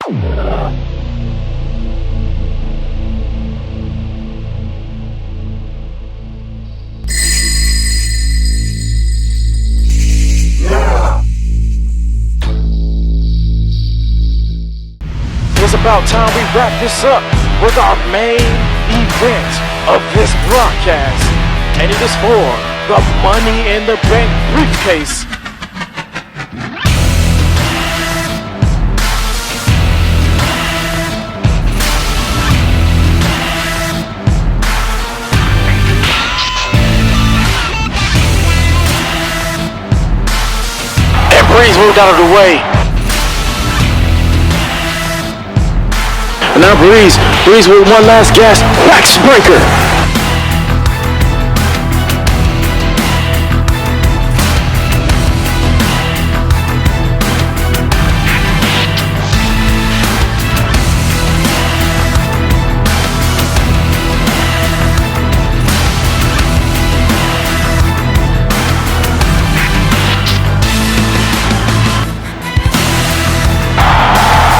It's about time we wrap this up with our main event of this broadcast, and it is for the Money in the Bank briefcase. And Breeze moved out of the way. And now Breeze with one last gas, wax breaker.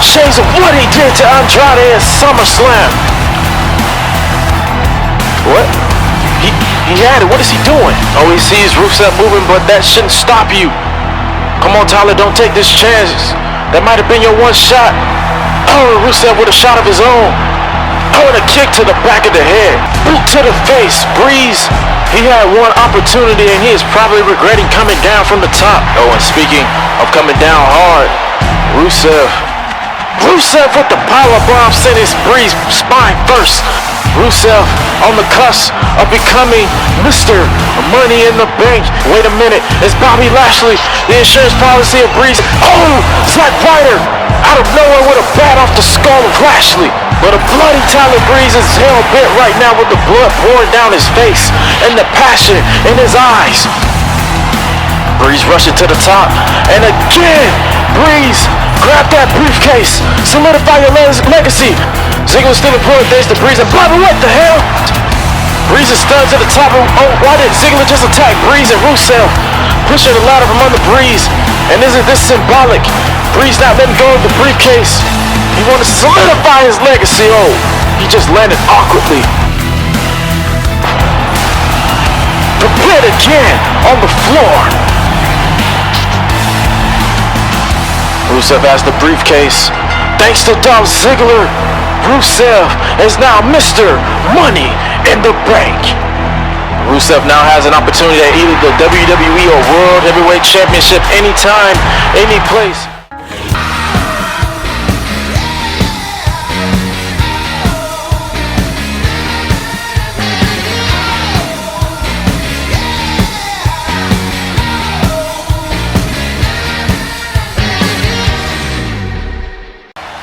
Shades of what he did to Andrade at SummerSlam. What? He had it. What is he doing? Oh, he sees Rusev moving, but that shouldn't stop you. Come on, Tyler, don't take this chance. That might have been your one shot. Oh, Rusev with a shot of his own. Oh, and a kick to the back of the head. Boot to the face. Breeze, he had one opportunity, and he is probably regretting coming down from the top. Oh, and speaking of coming down hard, Rusev with the powerbomb sent his Breeze spine first. Rusev on the cusp of becoming Mr. Money in the Bank. Wait a minute, it's Bobby Lashley, the insurance policy of Breeze. Oh, Zack Ryder out of nowhere with a bat off the skull of Lashley. But a bloody Tyler Breeze is hell-bent right now with the blood pouring down his face and the passion in his eyes. Breeze rushing to the top, and again, Breeze, grab that briefcase, solidify your legacy. Ziggler still employing things to Breeze, and Bobby, what the hell? Breeze is stunned to the top. Oh, why did Ziggler just attack Breeze and Rusev? Pushing the ladder from under Breeze, and isn't this symbolic? Breeze not letting go of the briefcase. He wanted to solidify his legacy. Oh, he just landed awkwardly. Prepared again on the floor. Rusev has the briefcase. Thanks to Dolph Ziggler, Rusev is now Mr. Money in the Bank. Rusev now has an opportunity at either the WWE or World Heavyweight Championship anytime, any place.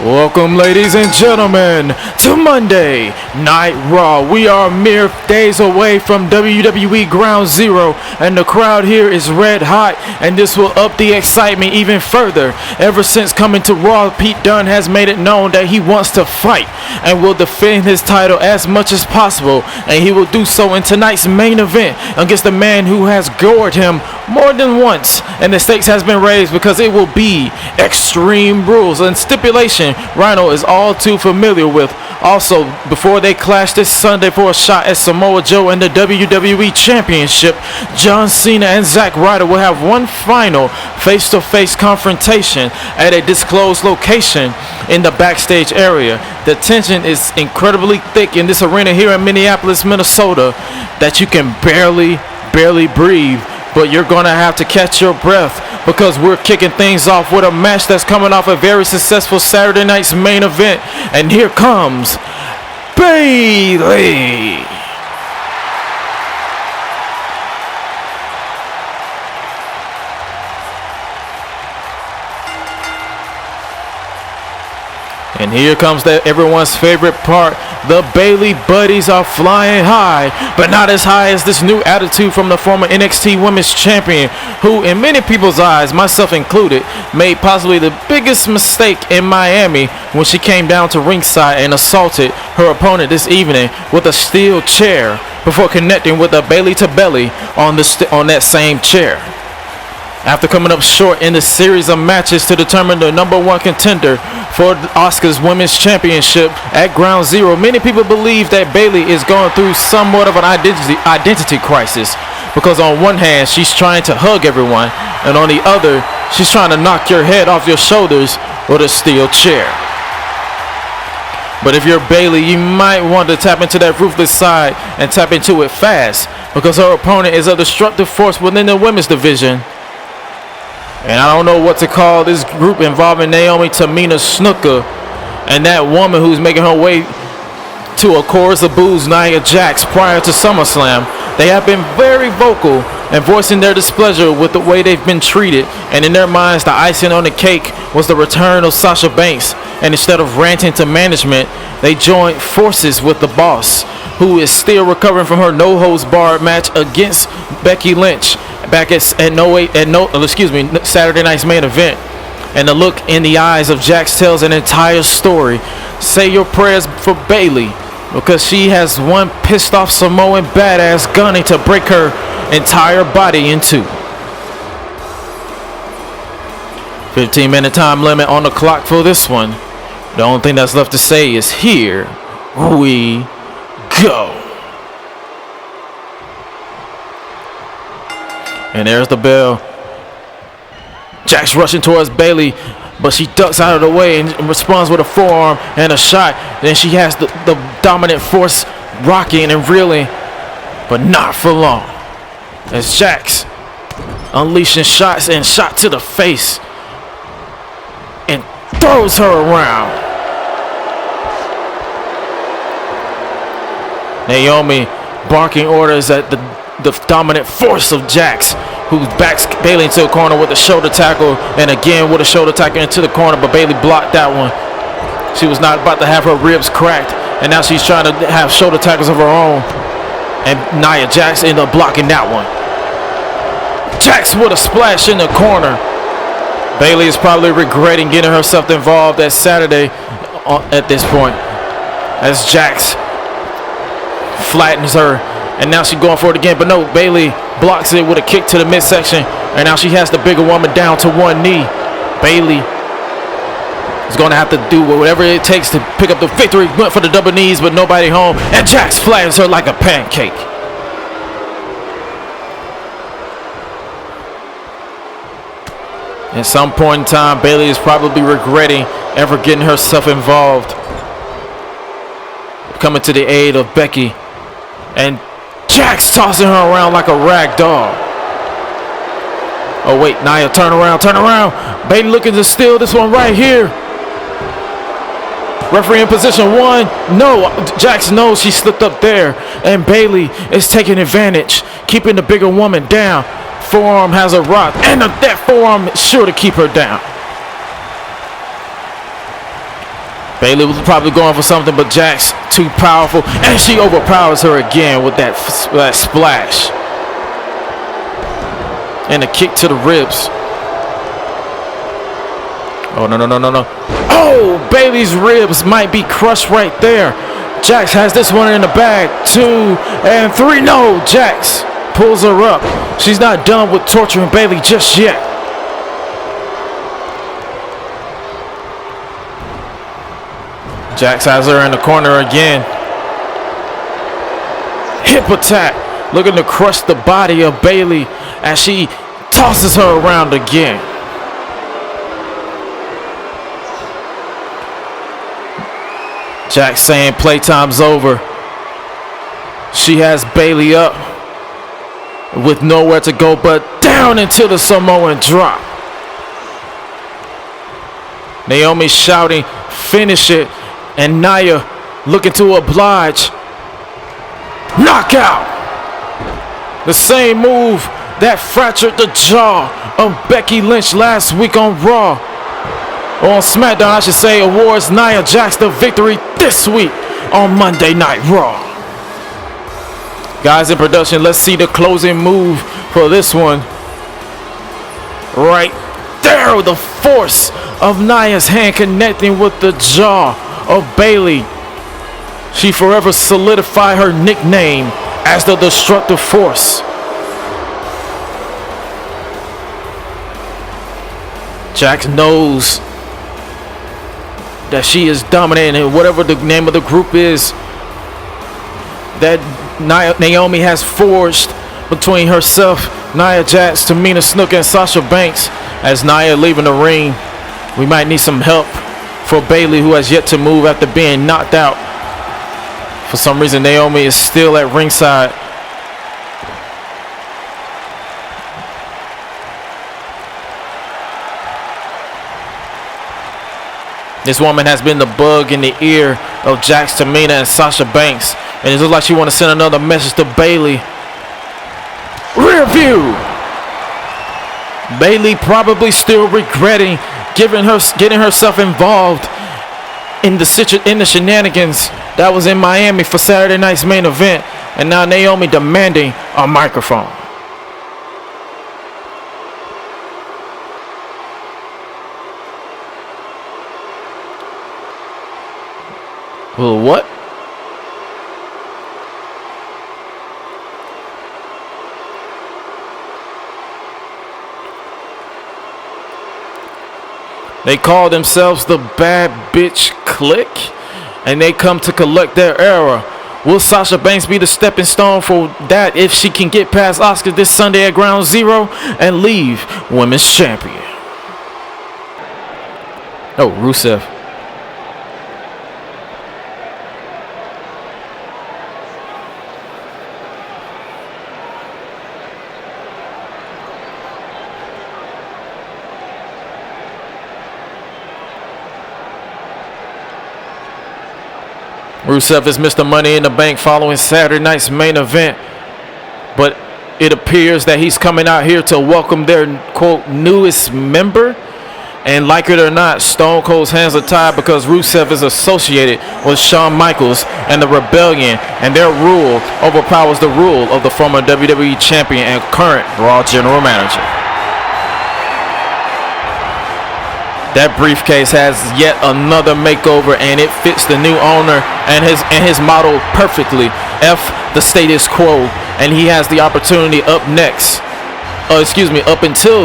Welcome, ladies and gentlemen, to Monday Night Raw. We are mere days away from WWE Ground Zero, and the crowd here is red hot, and this will up the excitement even further. Ever since coming to Raw, Pete Dunne has made it known that he wants to fight and will defend his title as much as possible, and he will do so in tonight's main event against the man who has gored him more than once, and the stakes has been raised because it will be Extreme Rules and stipulation Rhyno is all too familiar with. Also, before they clash this Sunday for a shot at Samoa Joe and the WWE Championship, John Cena and Zack Ryder will have one final face-to-face confrontation at a disclosed location in the backstage area. The tension is incredibly thick in this arena here in Minneapolis, Minnesota, that you can barely breathe. But you're going to have to catch your breath because we're kicking things off with a match that's coming off a very successful Saturday night's main event. And here comes Bayley. And here comes everyone's favorite part. The Bayley buddies are flying high, but not as high as this new attitude from the former NXT Women's Champion, who in many people's eyes, myself included, made possibly the biggest mistake in Miami when she came down to ringside and assaulted her opponent this evening with a steel chair before connecting with a Bayley to belly on that same chair. After coming up short in the series of matches to determine the #1 contender for Asuka's Women's Championship at Ground Zero, many people believe that Bayley is going through somewhat of an identity crisis, because on one hand she's trying to hug everyone, and on the other she's trying to knock your head off your shoulders with a steel chair. But if you're Bayley, you might want to tap into that ruthless side and tap into it fast, because her opponent is a destructive force within the women's division. And I don't know what to call this group involving Naomi, Tamina Snuka, and that woman who's making her way to a chorus of boos, Nia Jax, prior to SummerSlam. They have been very vocal and voicing their displeasure with the way they've been treated, and in their minds the icing on the cake was the return of Sasha Banks, and instead of ranting to management, they joined forces with the boss, who is still recovering from her no-holds-barred match against Becky Lynch back at Saturday night's main event. And the look in the eyes of Jax tells an entire story. Say your prayers for Bayley, because she has one pissed off Samoan badass gunning to break her entire body in two. 15-minute time limit on the clock for this one. The only thing that's left to say is here we go. And there's the bell. Jax rushing towards Bayley, but she ducks out of the way and responds with a forearm and a shot. Then she has the dominant force rocking and reeling, but not for long, as Jax unleashing shots and shot to the face and throws her around. Naomi barking orders at the dominant force of Jax, who backs Bayley into a corner with a shoulder tackle, and again with a shoulder tackle into the corner, but Bayley blocked that one. She was not about to have her ribs cracked, and now she's trying to have shoulder tackles of her own, and Nia Jax ended up blocking that one. Jax with a splash in the corner. Bayley is probably regretting getting herself involved at Saturday at this point, as Jax flattens her, and now she's going for it again, but no, Bayley blocks it with a kick to the midsection, and now she has the bigger woman down to one knee. Bayley is going to have to do whatever it takes to pick up the victory. Went for the double knees, but nobody home, and Jax flattens her like a pancake. At some point in time, Bayley is probably regretting ever getting herself involved, coming to the aid of Becky, and Jax tossing her around like a rag doll. Oh wait, Nia, turn around. Bayley looking to steal this one right here. Referee in position one. No, Jax knows she slipped up there, and Bayley is taking advantage, keeping the bigger woman down. Forearm has a rock, and that forearm is sure to keep her down. Bayley was probably going for something, but Jax too powerful, and she overpowers her again with that splash and a kick to the ribs. Oh, no. Oh, Bayley's ribs might be crushed right there. Jax has this one in the bag. 2 and 3. No, Jax pulls her up. She's not done with torturing Bayley just yet. Jax has her in the corner again. Hip attack, looking to crush the body of Bayley as she tosses her around again. Jax saying playtime's over. She has Bayley up with nowhere to go but down into the Samoan drop. Naomi shouting, finish it, and Nia looking to oblige. Knockout! The same move that fractured the jaw of Becky Lynch last week on Raw. Or on SmackDown, I should say, awards Nia Jax the victory this week on Monday Night Raw. Guys in production, let's see the closing move for this one. Right there, the force of Nia's hand connecting with the jaw of Bayley. She forever solidified her nickname as the Destructive Force. Jax knows that she is dominating, and whatever the name of the group is that Naomi has forged between herself, Nia Jax, Tamina Snuka, and Sasha Banks. As Nia leaving the ring, we might need some help for Bayley, who has yet to move after being knocked out. For some reason, Naomi is still at ringside. This woman has been the bug in the ear of Jax, Tamina, and Sasha Banks. And it looks like she wants to send another message to Bayley. Rear view. Bayley probably still regretting getting herself involved in the shenanigans that was in Miami for Saturday night's main event. And now Naomi demanding a microphone. Well, what? They call themselves the Bad Bitch Clique, and they come to collect their era. Will Sasha Banks be the stepping stone for that if she can get past Asuka this Sunday at Ground Zero and leave Women's Champion? Oh, Rusev. Rusev is Mr. Money in the Bank following Saturday night's main event, but it appears that he's coming out here to welcome their, quote, newest member. And like it or not, Stone Cold's hands are tied because Rusev is associated with Shawn Michaels and the Rebellion, and their rule overpowers the rule of the former WWE Champion and current Raw General Manager. That briefcase has yet another makeover, and it fits the new owner and his model perfectly. F the status quo, and he has the opportunity up until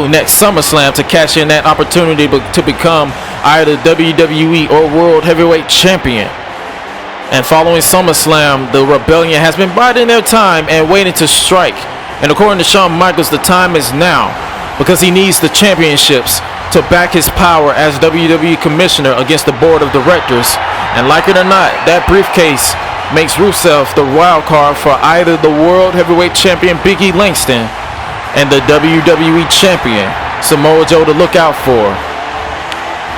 next SummerSlam to cash in that opportunity to become either WWE or World Heavyweight Champion. And following SummerSlam, the Rebellion has been biding their time and waiting to strike. And according to Shawn Michaels, the time is now, because he needs the championships to back his power as WWE Commissioner against the Board of Directors. And like it or not, that briefcase makes Rusev the wild card for either the World Heavyweight Champion Big E Langston and the WWE Champion Samoa Joe to look out for.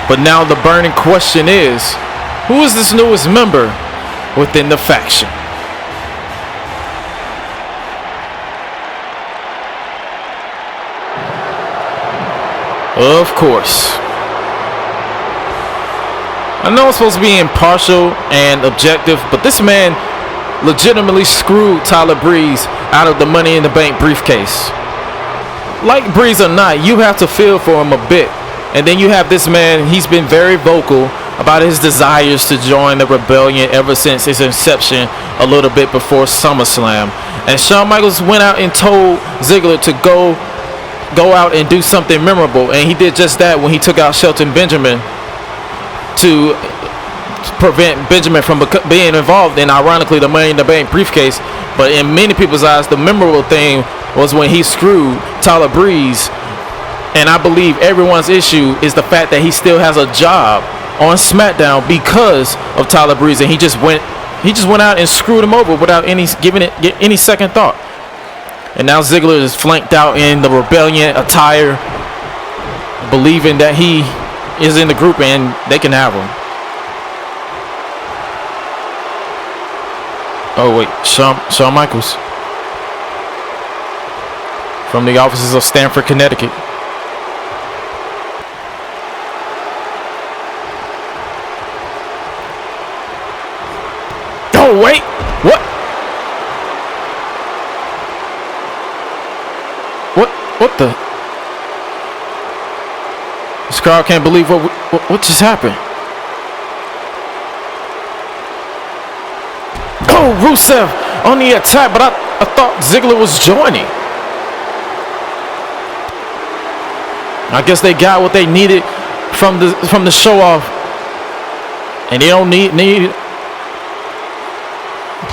But now the burning question is, who is this newest member within the faction? Of course. I know I'm supposed to be impartial and objective, but this man legitimately screwed Tyler Breeze out of the Money in the Bank briefcase. Like Breeze or not, you have to feel for him a bit. And then you have this man, he's been very vocal about his desires to join the Rebellion ever since its inception a little bit before SummerSlam. And Shawn Michaels went out and told Ziggler to go out and do something memorable, and he did just that when he took out Shelton Benjamin to prevent Benjamin from being involved in, ironically, the Money in the Bank briefcase. But in many people's eyes, the memorable thing was when he screwed Tyler Breeze. And I believe everyone's issue is the fact that he still has a job on SmackDown because of Tyler Breeze, and he just went out and screwed him over without giving it any second thought. And now Ziggler is flanked out in the Rebellion attire, believing that he is in the group and they can have him. Oh wait, Shawn Michaels from the offices of Stamford, Connecticut. Oh wait, what? What the? This crowd can't believe what just happened. Oh, Rusev on the attack, but I thought Ziggler was joining. I guess they got what they needed from the show off, and they don't need.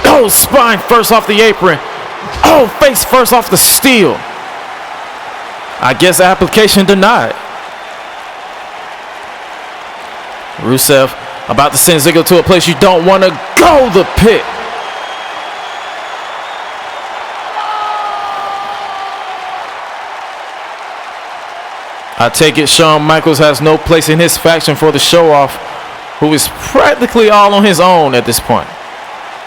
Oh, spine first off the apron. Oh, face first off the steel. I guess application denied. Rusev about to send Ziggler to a place you don't want to go, the pit. I take it Shawn Michaels has no place in his faction for the show-off, who is practically all on his own at this point.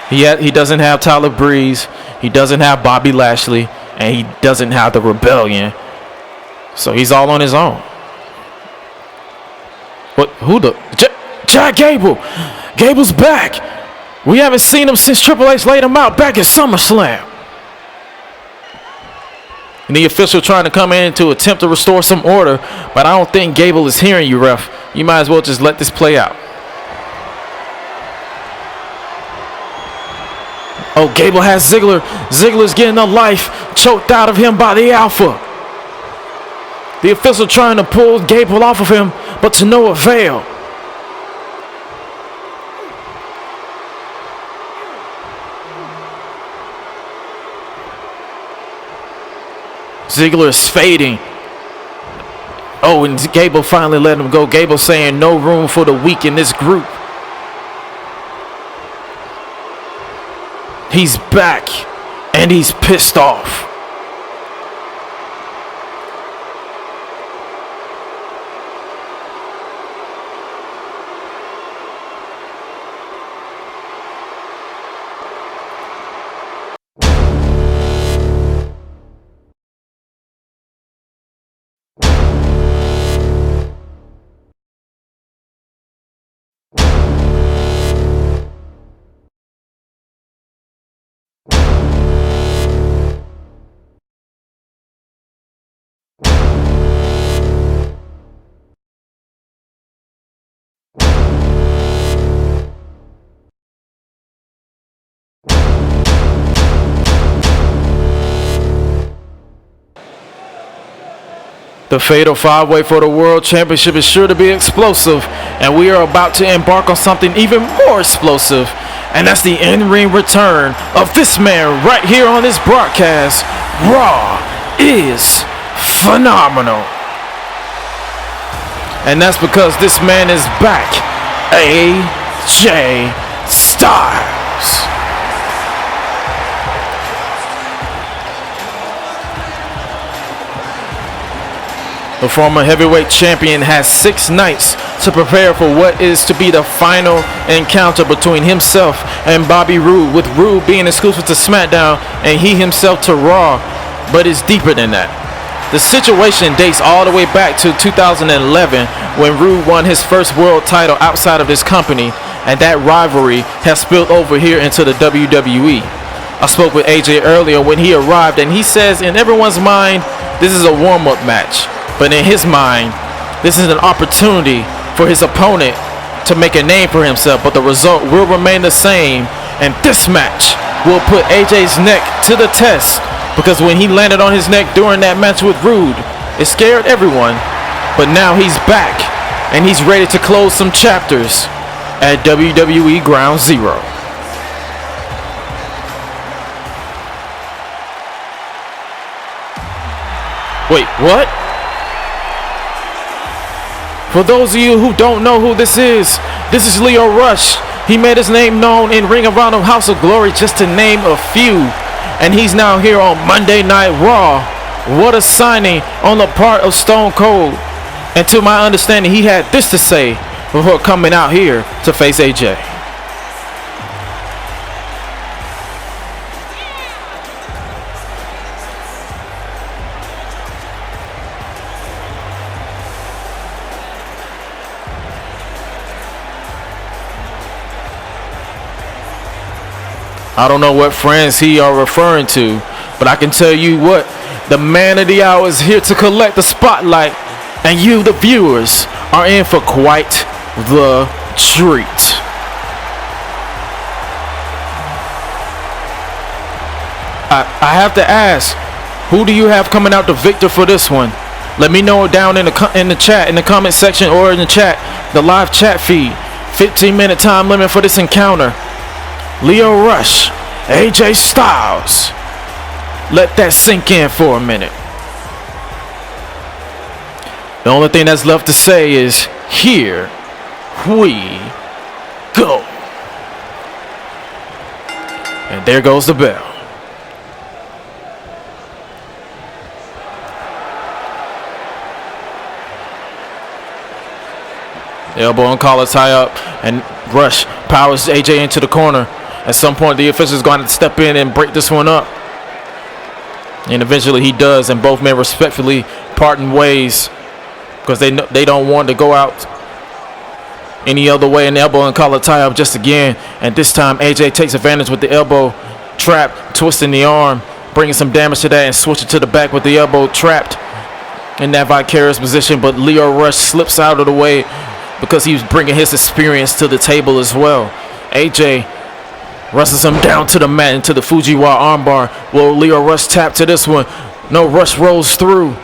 He doesn't have Tyler Breeze, he doesn't have Bobby Lashley, and he doesn't have the Rebellion. So he's all on his own. What? Who the? Jack Gable! Gable's back! We haven't seen him since Triple H laid him out back at SummerSlam. And the official trying to come in to attempt to restore some order, but I don't think Gable is hearing you, ref. You might as well just let this play out. Oh, Gable has Ziggler. Ziggler's getting the life choked out of him by the Alpha. The official trying to pull Gable off of him, but to no avail. Ziggler is fading. Oh, and Gable finally let him go. Gable saying no room for the weak in this group. He's back, and he's pissed off. The fatal five-way for the World Championship is sure to be explosive, and we are about to embark on something even more explosive, and that's the in-ring return of this man right here on this broadcast. Raw is phenomenal. And that's because this man is back, AJ Styles. The former heavyweight champion has 6 nights to prepare for what is to be the final encounter between himself and Bobby Roode, with Roode being exclusive to SmackDown and he himself to Raw, but it's deeper than that. The situation dates all the way back to 2011 when Roode won his first world title outside of this company, and that rivalry has spilled over here into the WWE. I spoke with AJ earlier when he arrived, and he says in everyone's mind this is a warm-up match. But in his mind, this is an opportunity for his opponent to make a name for himself, but the result will remain the same, and this match will put AJ's neck to the test, because when he landed on his neck during that match with Roode, it scared everyone, but now he's back, and he's ready to close some chapters at WWE Ground Zero. Wait, what? For those of you who don't know who this is Leo Rush. He made his name known in Ring of Honor, House of Glory, just to name a few. And he's now here on Monday Night Raw. What a signing on the part of Stone Cold. And to my understanding, he had this to say before coming out here to face AJ. I don't know what friends he are referring to, but I can tell you what, the man of the hour is here to collect the spotlight, and you, the viewers, are in for quite the treat. I have to ask, who do you have coming out the victor for this one? Let me know down in the chat, in the comment section, or in the chat, the live chat feed. 15-minute time limit for this encounter. Lio Rush, AJ Styles. Let that sink in for a minute. The only thing that's left to say is, here we go. And there goes the bell. Elbow and collar tie up, and Rush powers AJ into the corner. At some point, the official is going to step in and break this one up. And eventually he does, and both men respectfully parting ways because they don't want to go out any other way. And elbow and collar tie up just again. And this time, AJ takes advantage with the elbow trap, twisting the arm, bringing some damage to that, and switching to the back with the elbow trapped in that vicarious position. But Lio Rush slips out of the way because he's bringing his experience to the table as well. AJ wrestles him down to the mat into the Fujiwara armbar. Will Lio Rush tap to this one? No, Rush rolls through.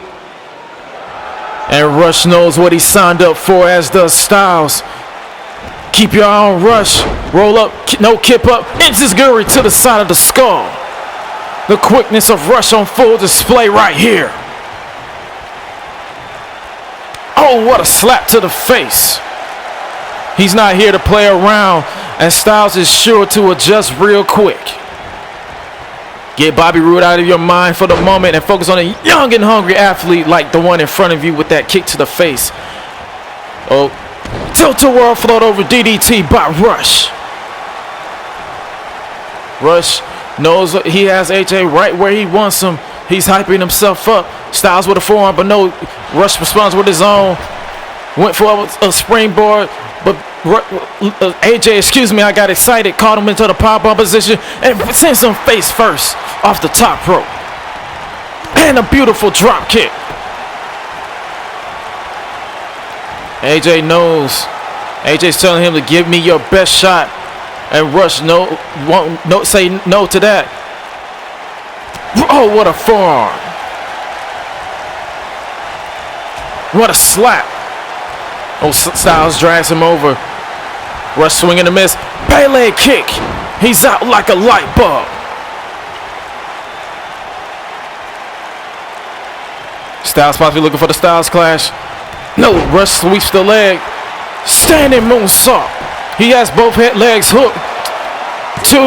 And Rush knows what he signed up for, as does Styles. Keep your eye on Rush. Roll up, no kip up. Enziguri to the side of the skull. The quickness of Rush on full display right here. Oh, what a slap to the face. He's not here to play around, and Styles is sure to adjust real quick. Get Bobby Roode out of your mind for the moment and focus on a young and hungry athlete like the one in front of you with that kick to the face. Oh, tilt-a-whirl float over DDT by Rush. Rush knows he has AJ right where he wants him. He's hyping himself up. Styles with a forearm, but no, Rush responds with his own. Went for a springboard, but AJ, I got excited, caught him into the pop-up position, and sends him face first off the top rope. And a beautiful drop kick. AJ knows. AJ's telling him to give me your best shot, and Rush won't say no to that. Oh, what a forearm. What a slap. Oh, Styles drags him over. Rush swing and a miss. Pele kick. He's out like a light bulb. Styles possibly looking for the Styles clash. No, Rush sweeps the leg. Standing moonsault. He has both legs hooked. 2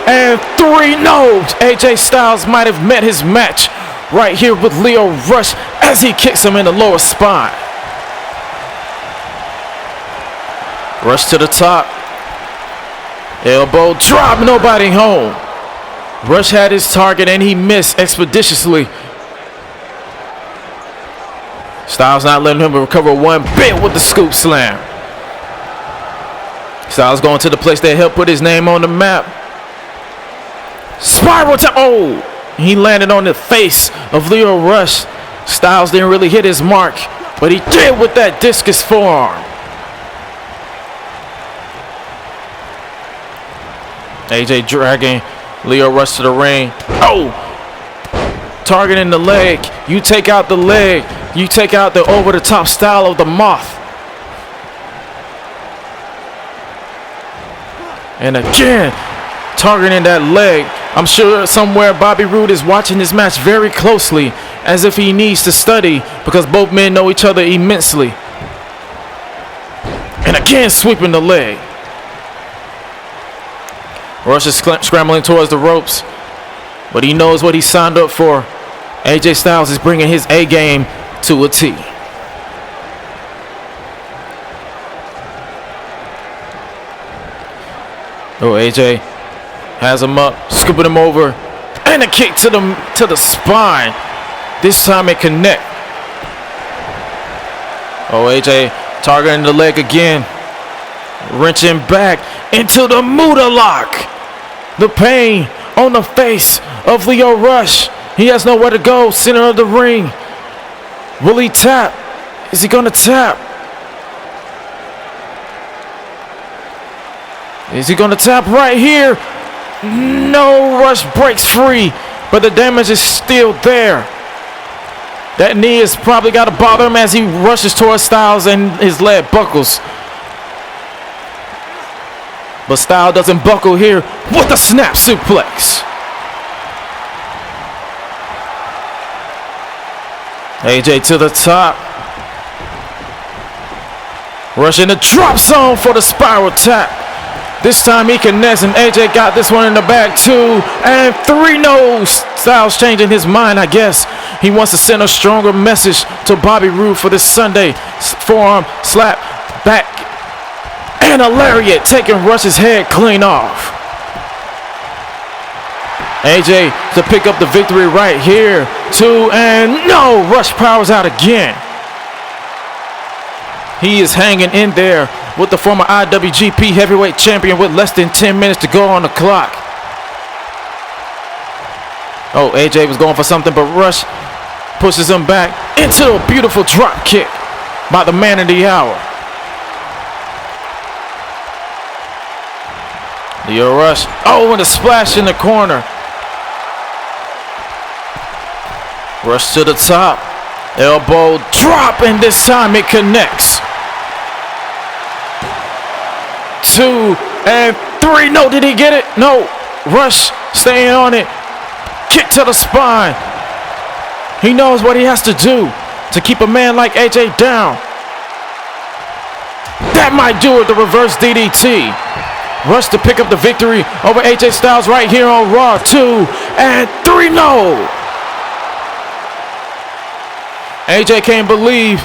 and 3. No, AJ Styles might have met his match right here with Lio Rush as he kicks him in the lower spine. Rush to the top. Elbow drop, nobody home. Rush had his target and he missed expeditiously. Styles not letting him recover one bit with the scoop slam. Styles going to the place that helped put his name on the map. Spiral to he landed on the face of Lio Rush. Styles didn't really hit his mark, but he did with that discus forearm. AJ dragging Lio Rush to the ring. Targeting the leg. You take out the leg. You take out the over-the-top style of the Moth. And again, targeting that leg. I'm sure somewhere Bobby Roode is watching this match very closely, as if he needs to study, because both men know each other immensely. And again, sweeping the leg. Rush is scrambling towards the ropes, but he knows what he signed up for. AJ Styles is bringing his A game to a T. AJ has him up, scooping him over, and a kick to the spine. This time it connect. AJ targeting the leg again, wrenching back into the Muda lock. The pain on the face of Lio Rush. He has nowhere to go. Center of the ring. Will he tap? Is he gonna tap? Is he gonna tap right here? No, Rush breaks free, but the damage is still there. That knee has probably got to bother him as he rushes towards Styles and his leg buckles. But Styles doesn't buckle here with a snap suplex. AJ to the top. Rushing the drop zone for the spiral tap. This time he connects and AJ got this one in the back too. And 3-0. Styles changing his mind, I guess. He wants to send a stronger message to Bobby Roode for this Sunday. Forearm slap back. And a lariat taking Rush's head clean off. AJ to pick up the victory right here. 2 and no. Rush powers out again. He is hanging in there with the former IWGP Heavyweight Champion with less than 10 minutes to go on the clock. Oh, AJ was going for something, but Rush pushes him back into a beautiful drop kick by the man of the hour. Leo Rush. Oh, and a splash in the corner. Rush to the top. Elbow drop, and this time it connects. 2 and 3. No, did he get it? No. Rush staying on it. Kick to the spine. He knows what he has to do to keep a man like AJ down. That might do it, the reverse DDT. Rush to pick up the victory over AJ Styles right here on Raw. 2 and 3. No. AJ can't believe,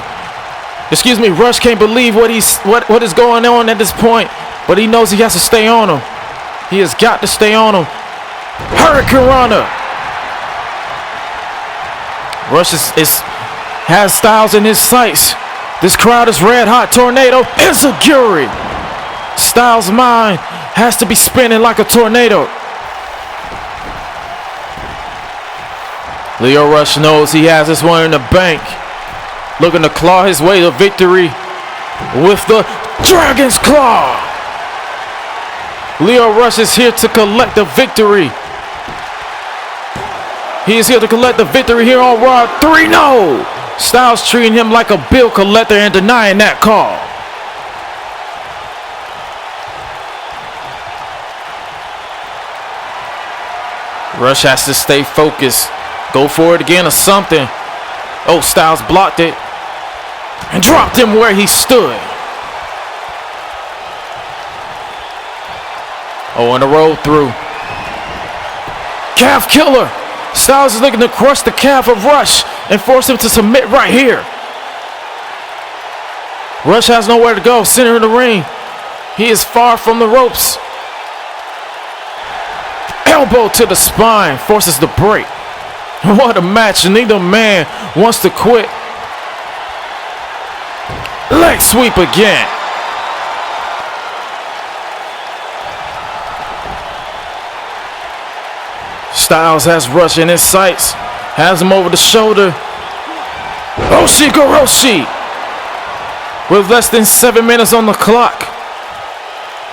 Rush can't believe what is going on at this point, but he knows he has to stay on him. He has got to stay on him. Hurricane Rana. Rush has Styles in his sights. This crowd is red hot. Tornado Enziguri. Styles' mind has to be spinning like a tornado. Leo Rush knows he has this one in the bank. Looking to claw his way to victory with the Dragon's Claw. Leo Rush is here to collect the victory. He is here to collect the victory here on Raw. 3-0. Styles treating him like a bill collector and denying that call. Rush has to stay focused. Go for it again or something. Oh, Styles blocked it and dropped him where he stood. Oh, and a roll through. Calf killer. Styles is looking to crush the calf of Rush and force him to submit right here. Rush has nowhere to go. Center of the ring. He is far from the ropes. Elbow to the spine. Forces the break. What a match. Neither man wants to quit. Leg sweep again. Styles has Rush in his sights. Has him over the shoulder. Oshigoroshi. With less than 7 minutes on the clock.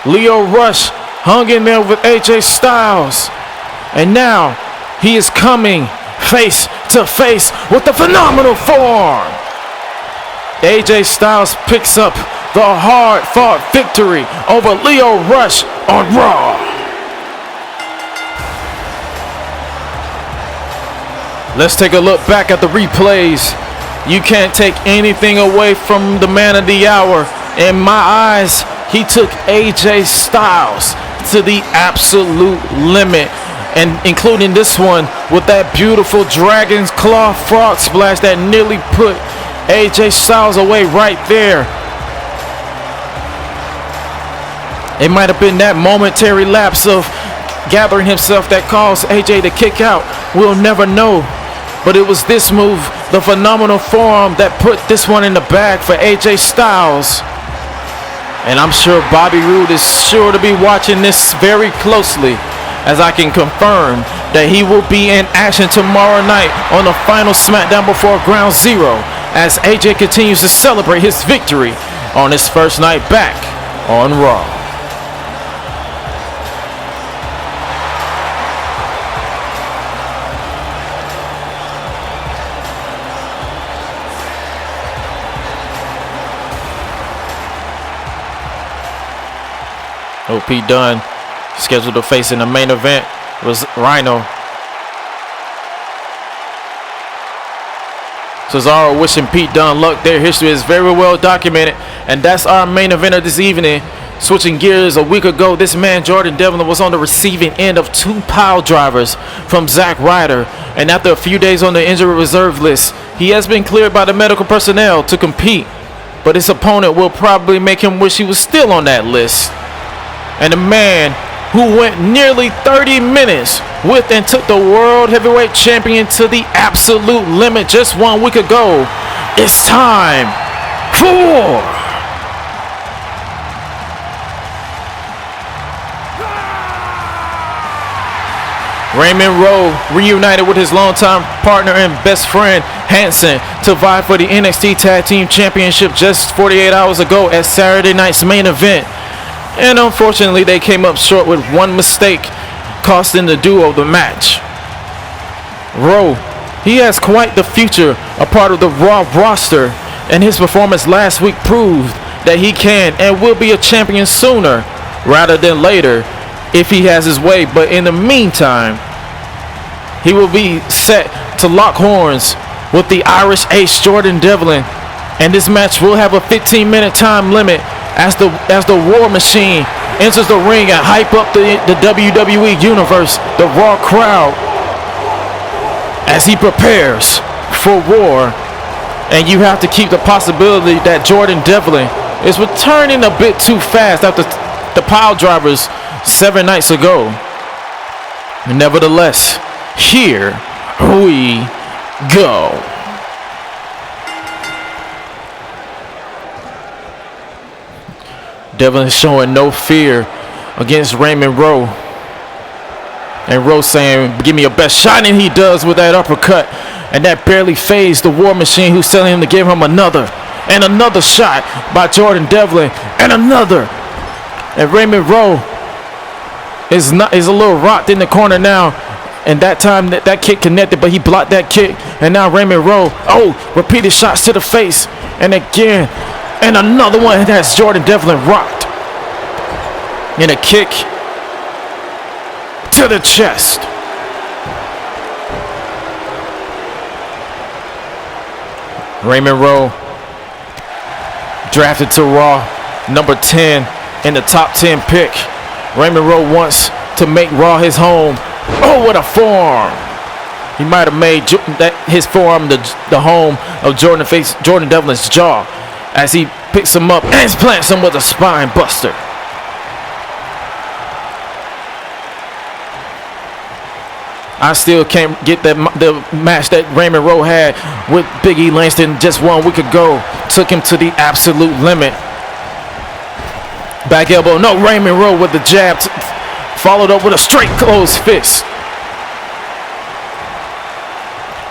Leo Rush hung in there with AJ Styles. And now he is coming face to face with the phenomenal forearm. AJ Styles picks up the hard-fought victory over Leo Rush on Raw. Let's take a look back at the replays. You can't take anything away from the man of the hour. In my eyes, he took AJ Styles to the absolute limit. And including this one with that beautiful Dragon's Claw frog splash that nearly put AJ Styles away right there. It might have been that momentary lapse of gathering himself that caused AJ to kick out. We'll never know. But it was this move, the phenomenal forearm, that put this one in the bag for AJ Styles. And I'm sure Bobby Roode is sure to be watching this very closely, as I can confirm that he will be in action tomorrow night on the final SmackDown before Ground Zero, as AJ continues to celebrate his victory on his first night back on Raw. OP Dunne scheduled to face in the main event was Rhyno. Cesaro wishing Pete Dunne luck. Their history is very well documented, and that's our main eventer this evening. Switching gears, a week ago, this man Jordan Devlin was on the receiving end of 2 pile drivers from Zack Ryder, and after a few days on the injury reserve list, he has been cleared by the medical personnel to compete, but his opponent will probably make him wish he was still on that list. And the man who went nearly 30 minutes with and took the World Heavyweight Champion to the absolute limit just 1 week ago. It's time for Raymond Rowe reunited with his longtime partner and best friend Hanson to vie for the NXT Tag Team Championship just 48 hours ago at Saturday night's main event. And unfortunately, they came up short with one mistake, costing the duo the match. Rowe, he has quite the future, a part of the Raw roster, and his performance last week proved that he can and will be a champion sooner rather than later if he has his way. But in the meantime, he will be set to lock horns with the Irish Ace Jordan Devlin, and this match will have a 15-minute time limit as the War Machine enters the ring and hype up the WWE Universe, the Raw crowd, as he prepares for war. And you have to keep the possibility that Jordan Devlin is returning a bit too fast after the pile drivers 7 nights ago. Nevertheless, here we go. Devlin is showing no fear against Raymond Rowe. And Rowe saying, give me your best shot, and he does with that uppercut. And that barely fazed the War Machine, who's telling him to give him another. And another shot by Jordan Devlin. And another. And Raymond Rowe is a little rocked in the corner now. And that time that kick connected, but he blocked that kick. And now Raymond Rowe, repeated shots to the face. And again. And another one that's Jordan Devlin rocked. And a kick to the chest. Raymond Rowe drafted to Raw, number 10 in the top 10 pick. Raymond Rowe wants to make Raw his home. Oh, what a forearm. He might have made his forearm the home of Jordan Devlin's jaw, as he picks him up and plants him with a spine buster. I still can't get the match that Raymond Rowe had with Big E Langston just 1 week ago. Took him to the absolute limit. Back elbow. No, Raymond Rowe with the jab. Followed up with a straight closed fist.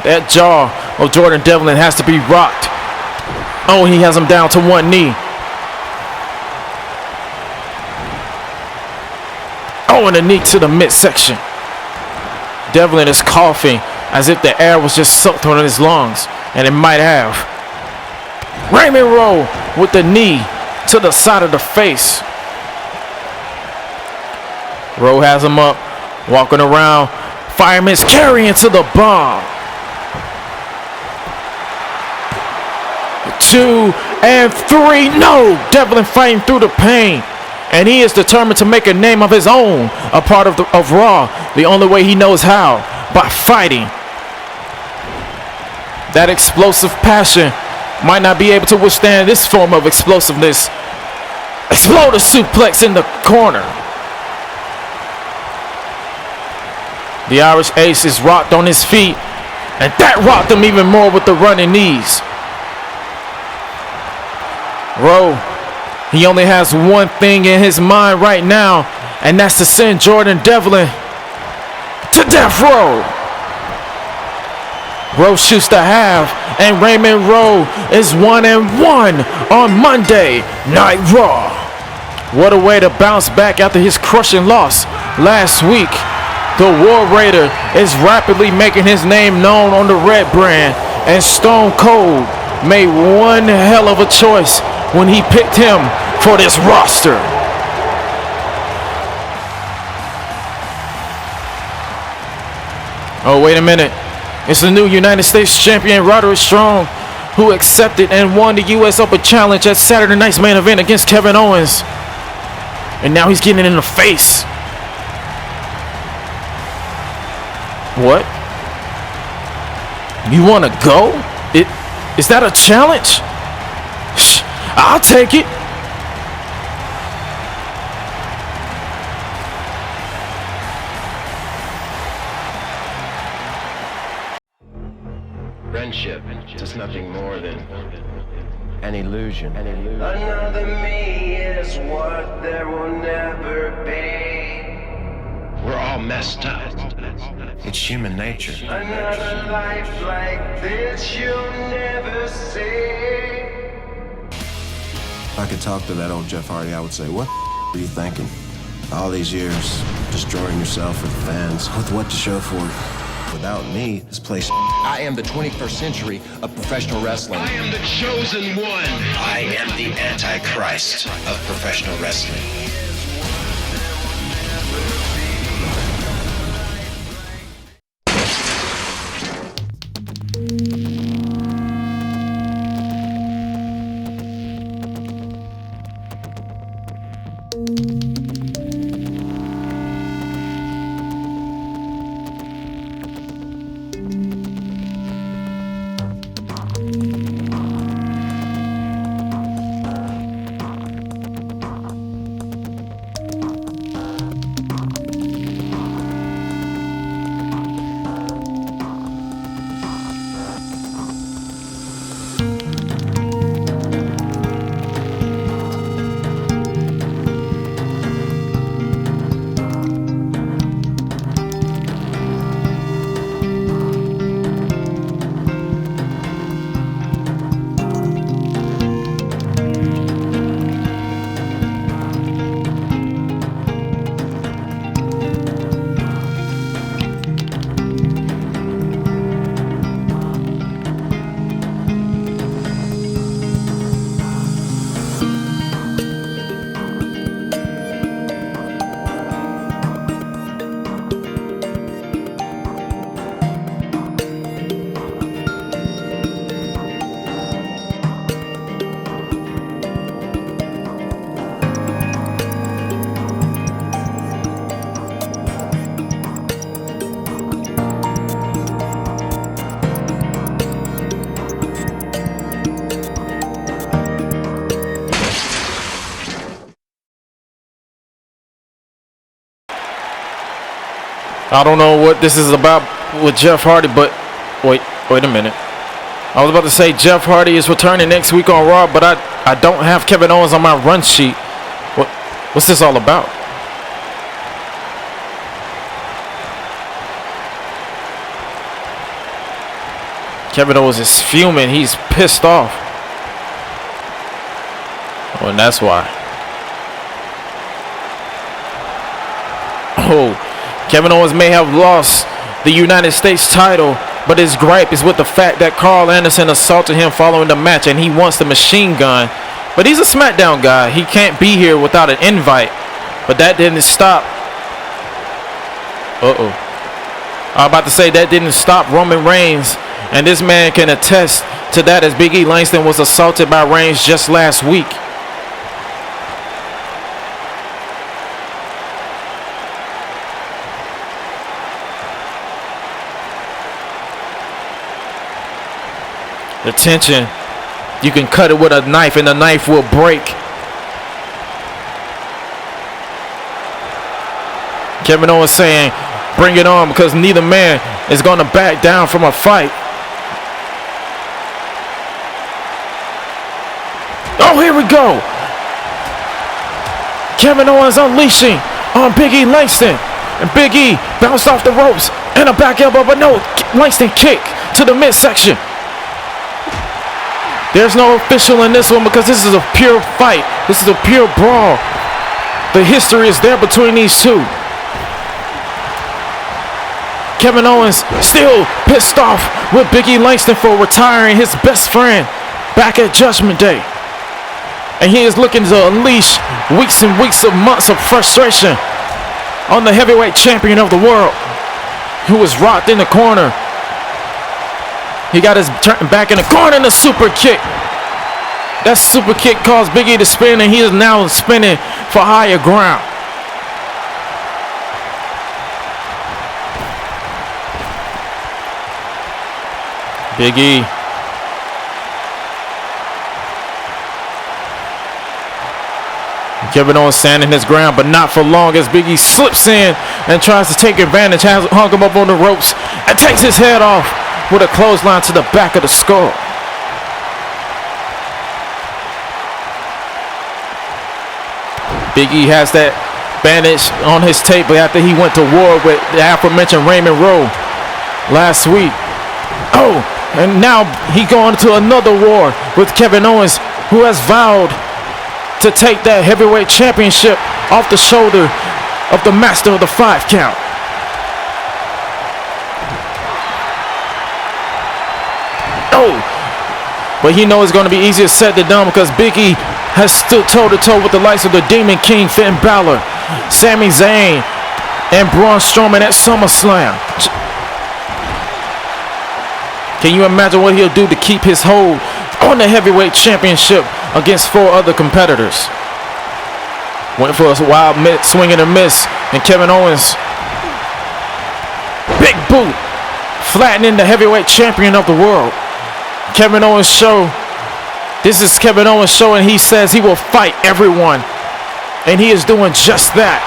That jaw of Jordan Devlin has to be rocked. Oh, he has him down to one knee. Oh, and a knee to the midsection. Devlin is coughing as if the air was just sucked on his lungs, and it might have. Raymond Rowe with the knee to the side of the face. Rowe has him up, walking around. Fireman's carrying to the bomb. 2 and 3. No! Devlin fighting through the pain. And he is determined to make a name of his own, a part of Raw, the only way he knows how, by fighting. That explosive passion might not be able to withstand this form of explosiveness. Exploder suplex in the corner. The Irish Ace is rocked on his feet, and that rocked him even more with the running knees. Rowe, he only has one thing in his mind right now, and that's to send Jordan Devlin to death row. Rowe shoots the half, and Raymond Rowe is 1-1 on Monday Night Raw. What a way to bounce back after his crushing loss last week. The War Raider is rapidly making his name known on the Red brand, and Stone Cold made one hell of a choice when he picked him for this roster. Oh, wait a minute. It's the new United States champion, Roderick Strong, who accepted and won the US Open Challenge at Saturday night's main event against Kevin Owens. And now he's getting it in the face. What? You want to go? Is that a challenge? I'll take it. Friendship is nothing more than an illusion. Another me is what there will never be. We're all messed up. It's human nature. Another life like this you'll never see. If I could talk to that old Jeff Hardy, I would say, what are you thinking? All these years, destroying yourself for the fans, with what to show for it. Without me, this place. I am the 21st century of professional wrestling. I am the chosen one. I am the Antichrist of professional wrestling. I don't know what this is about with Jeff Hardy, but wait a minute. I was about to say Jeff Hardy is returning next week on Raw, but I don't have Kevin Owens on my run sheet. What's this all about? Kevin Owens is fuming. He's pissed off. Oh, and that's why. Oh. Kevin Owens may have lost the United States title, but his gripe is with the fact that Carl Anderson assaulted him following the match and he wants the machine gun. But he's a SmackDown guy. He can't be here without an invite. But that didn't stop. I was about to say that didn't stop Roman Reigns. And this man can attest to that, as Big E Langston was assaulted by Reigns just last week. The tension, you can cut it with a knife and the knife will break. Kevin Owens saying, bring it on, because neither man is going to back down from a fight. Oh, here we go. Kevin Owens unleashing on Big E Langston. And Big E bounced off the ropes and a back elbow, but no, Langston kick to the midsection. There's no official in this one because this is a pure fight. This is a pure brawl. The history is there between these two. Kevin Owens still pissed off with Big E Langston for retiring his best friend back at Judgment Day. And he is looking to unleash weeks and weeks of months of frustration on the heavyweight champion of the world. who was rocked in the corner. He got his turn back in the corner and a super kick. That super kick caused Big E to spin, and he is now spinning for higher ground. Big E. Kevin Owens standing his ground, but not for long as Big E slips in and tries to take advantage, has hung him up on the ropes, and takes his head off with a clothesline to the back of the skull. Big E has that bandage on his tape after he went to war with the aforementioned Raymond Rowe last week. Oh, and now he going to another war with Kevin Owens, who has vowed to take that heavyweight championship off the shoulder of the master of the 5 count. Oh, but he knows it's going to be easier said than done because Big E has stood toe-to-toe with the likes of the Demon King, Finn Balor, Sami Zayn, and Braun Strowman at SummerSlam. Can you imagine what he'll do to keep his hold on the heavyweight championship against 4 other competitors? Went for a wild swing and a miss, and Kevin Owens, big boot, flattening the heavyweight champion of the world. Kevin Owens show. This is Kevin Owens show, and he says he will fight everyone, and he is doing just that.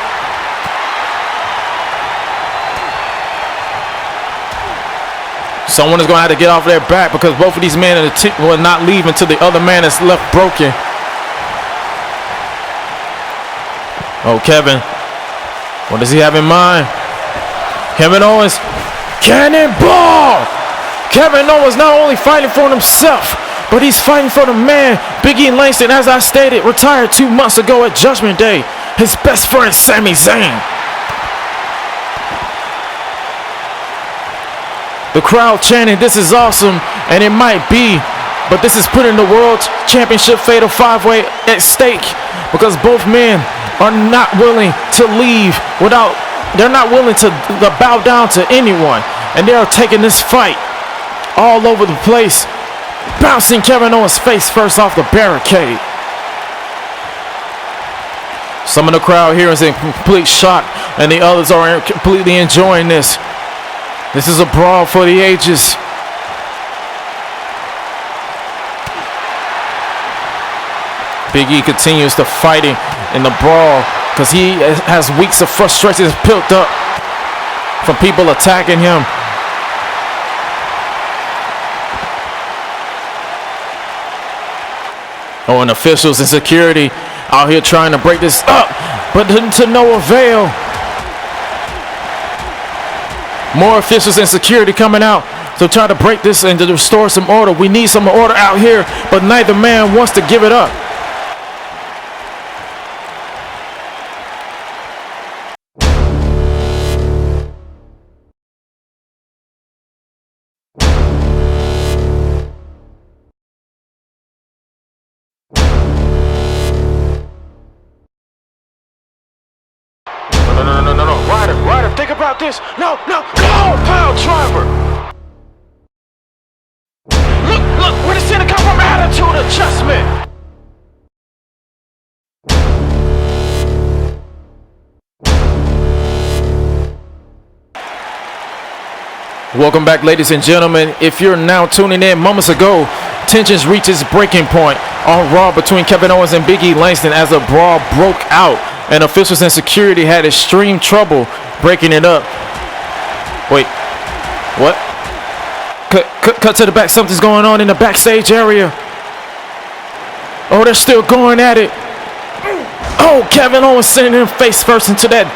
Someone is going to have to get off their back because both of these men will not leave until the other man is left broken. Oh, Kevin. What does he have in mind? Kevin Owens. Cannonball! Kevin Owens not only fighting for himself, but he's fighting for the man, Big E Langston, as I stated, retired 2 months ago at Judgment Day. His best friend, Sami Zayn. The crowd chanting, "This is awesome," and it might be, but this is putting the World Championship Fatal 5-Way at stake because both men are not willing to leave without, they're not willing to bow down to anyone, and they are taking this fight all over the place, bouncing Kevin Owens face first off the barricade. Some of the crowd here is in complete shock, and the others are completely enjoying this. This is a brawl for the ages. Big E continues to fighting in the brawl because he has weeks of frustrations built up from people attacking him. Oh, and officials and security out here trying to break this up, but to no avail. More officials and security coming out to try to break this and to restore some order. We need some order out here, but neither man wants to give it up. No. Ryder, think about this. No, pile driver. Look, where the Cena come from? Attitude adjustment. Welcome back, ladies and gentlemen. If you're now tuning in, moments ago, tensions reached its breaking point on Raw between Kevin Owens and Big E Langston as a brawl broke out, and officials and security had extreme trouble breaking it up. Wait, what? Cut to the back. Something's going on in the backstage area. Oh, they're still going at it. Oh, Kevin Owens sending him face first into that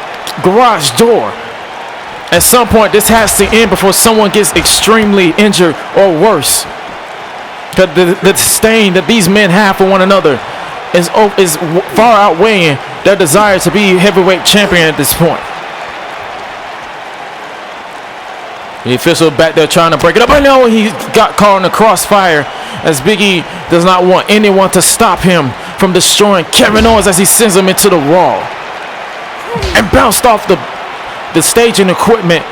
garage door. At some point, this has to end before someone gets extremely injured or worse. The disdain that these men have for one another is far outweighing their desire to be heavyweight champion at this point. The official back there trying to break it up. I know he got caught in the crossfire as Big E does not want anyone to stop him from destroying Kevin Owens as he sends him into the wall. And bounced off the staging equipment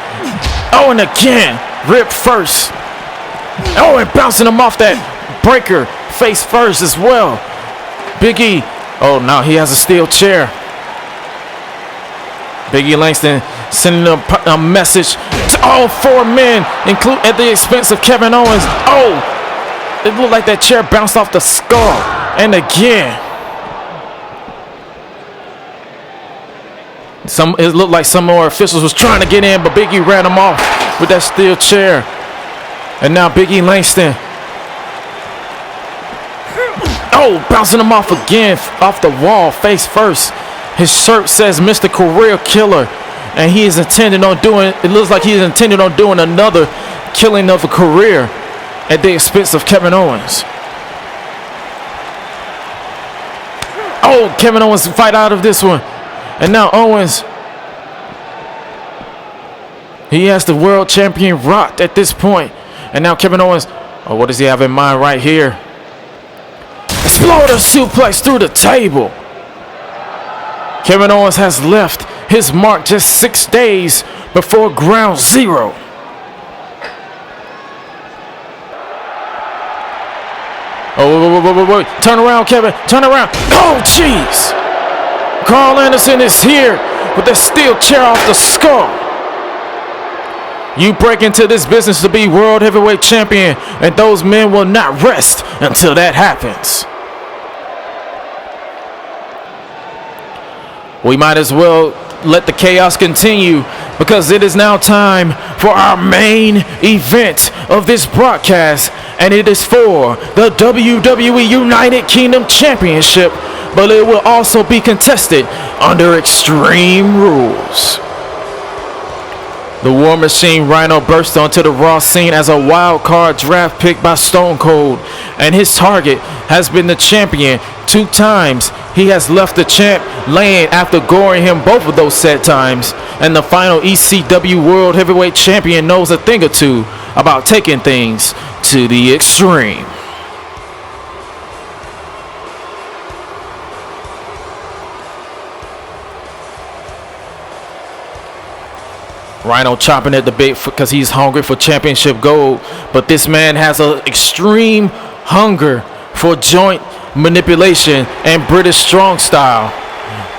Oh, and again, rib first. Oh, and bouncing him off that breaker face first as well. Big E. Oh, now he has a steel chair. Big E Langston sending a message to all 4 men, include at the expense of Kevin Owens. Oh, it looked like that chair bounced off the skull. And again, it looked like some more officials was trying to get in, but Big E ran him off with that steel chair. And now Big E Langston. Oh, bouncing him off again, off the wall, face first. His shirt says Mr. Career Killer, and he is intending on doing, it looks like he is intending on doing another killing of a career at the expense of Kevin Owens. Oh, Kevin Owens fight out of this one. And now Owens, he has the world champion rocked at this point. And now Kevin Owens, oh, what does he have in mind right here? Exploder suplex through the table. Kevin Owens has left his mark just 6 days before Ground Zero. Oh, wait. Turn around, Kevin. Turn around. Oh, jeez. Carl Anderson is here with the steel chair off the skull. You break into this business to be World Heavyweight Champion, and those men will not rest until that happens. We might as well let the chaos continue, because it is now time for our main event of this broadcast, and it is for the WWE United Kingdom Championship, but it will also be contested under Extreme Rules. The War Machine Rhyno burst onto the Raw scene as a wild card draft pick by Stone Cold, and his target has been the champion 2 times. He has left the champ laying after goring him both of those said times, and the final ECW World Heavyweight Champion knows a thing or two about taking things to the extreme. Rhyno chopping at the bit because he's hungry for championship gold, but this man has an extreme hunger for joint manipulation and British strong style.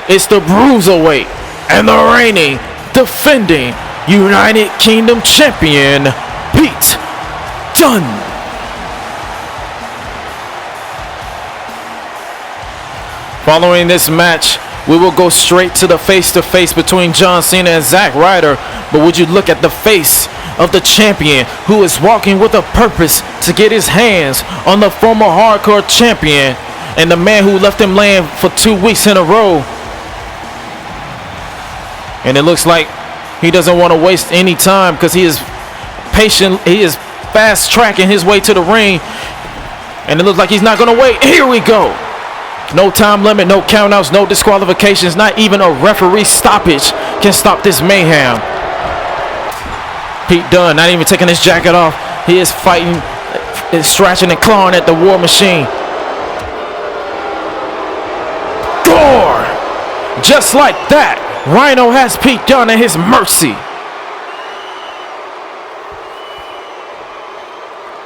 It's the Bruiserweight and the reigning, defending United Kingdom champion, Pete Dunne. Following this match, we will go straight to the face-to-face between John Cena and Zack Ryder. But would you look at the face of the champion, who is walking with a purpose to get his hands on the former hardcore champion and the man who left him laying for 2 weeks in a row. And it looks like he doesn't want to waste any time, because he is patient. He is fast tracking his way to the ring, and it looks like he's not going to wait. Here we go. No time limit, no countouts, no disqualifications, not even a referee stoppage can stop this mayhem. Pete Dunne not even taking his jacket off. He is fighting, is scratching and clawing at the War Machine. Gore! Just like that, Rhyno has Pete Dunne at his mercy.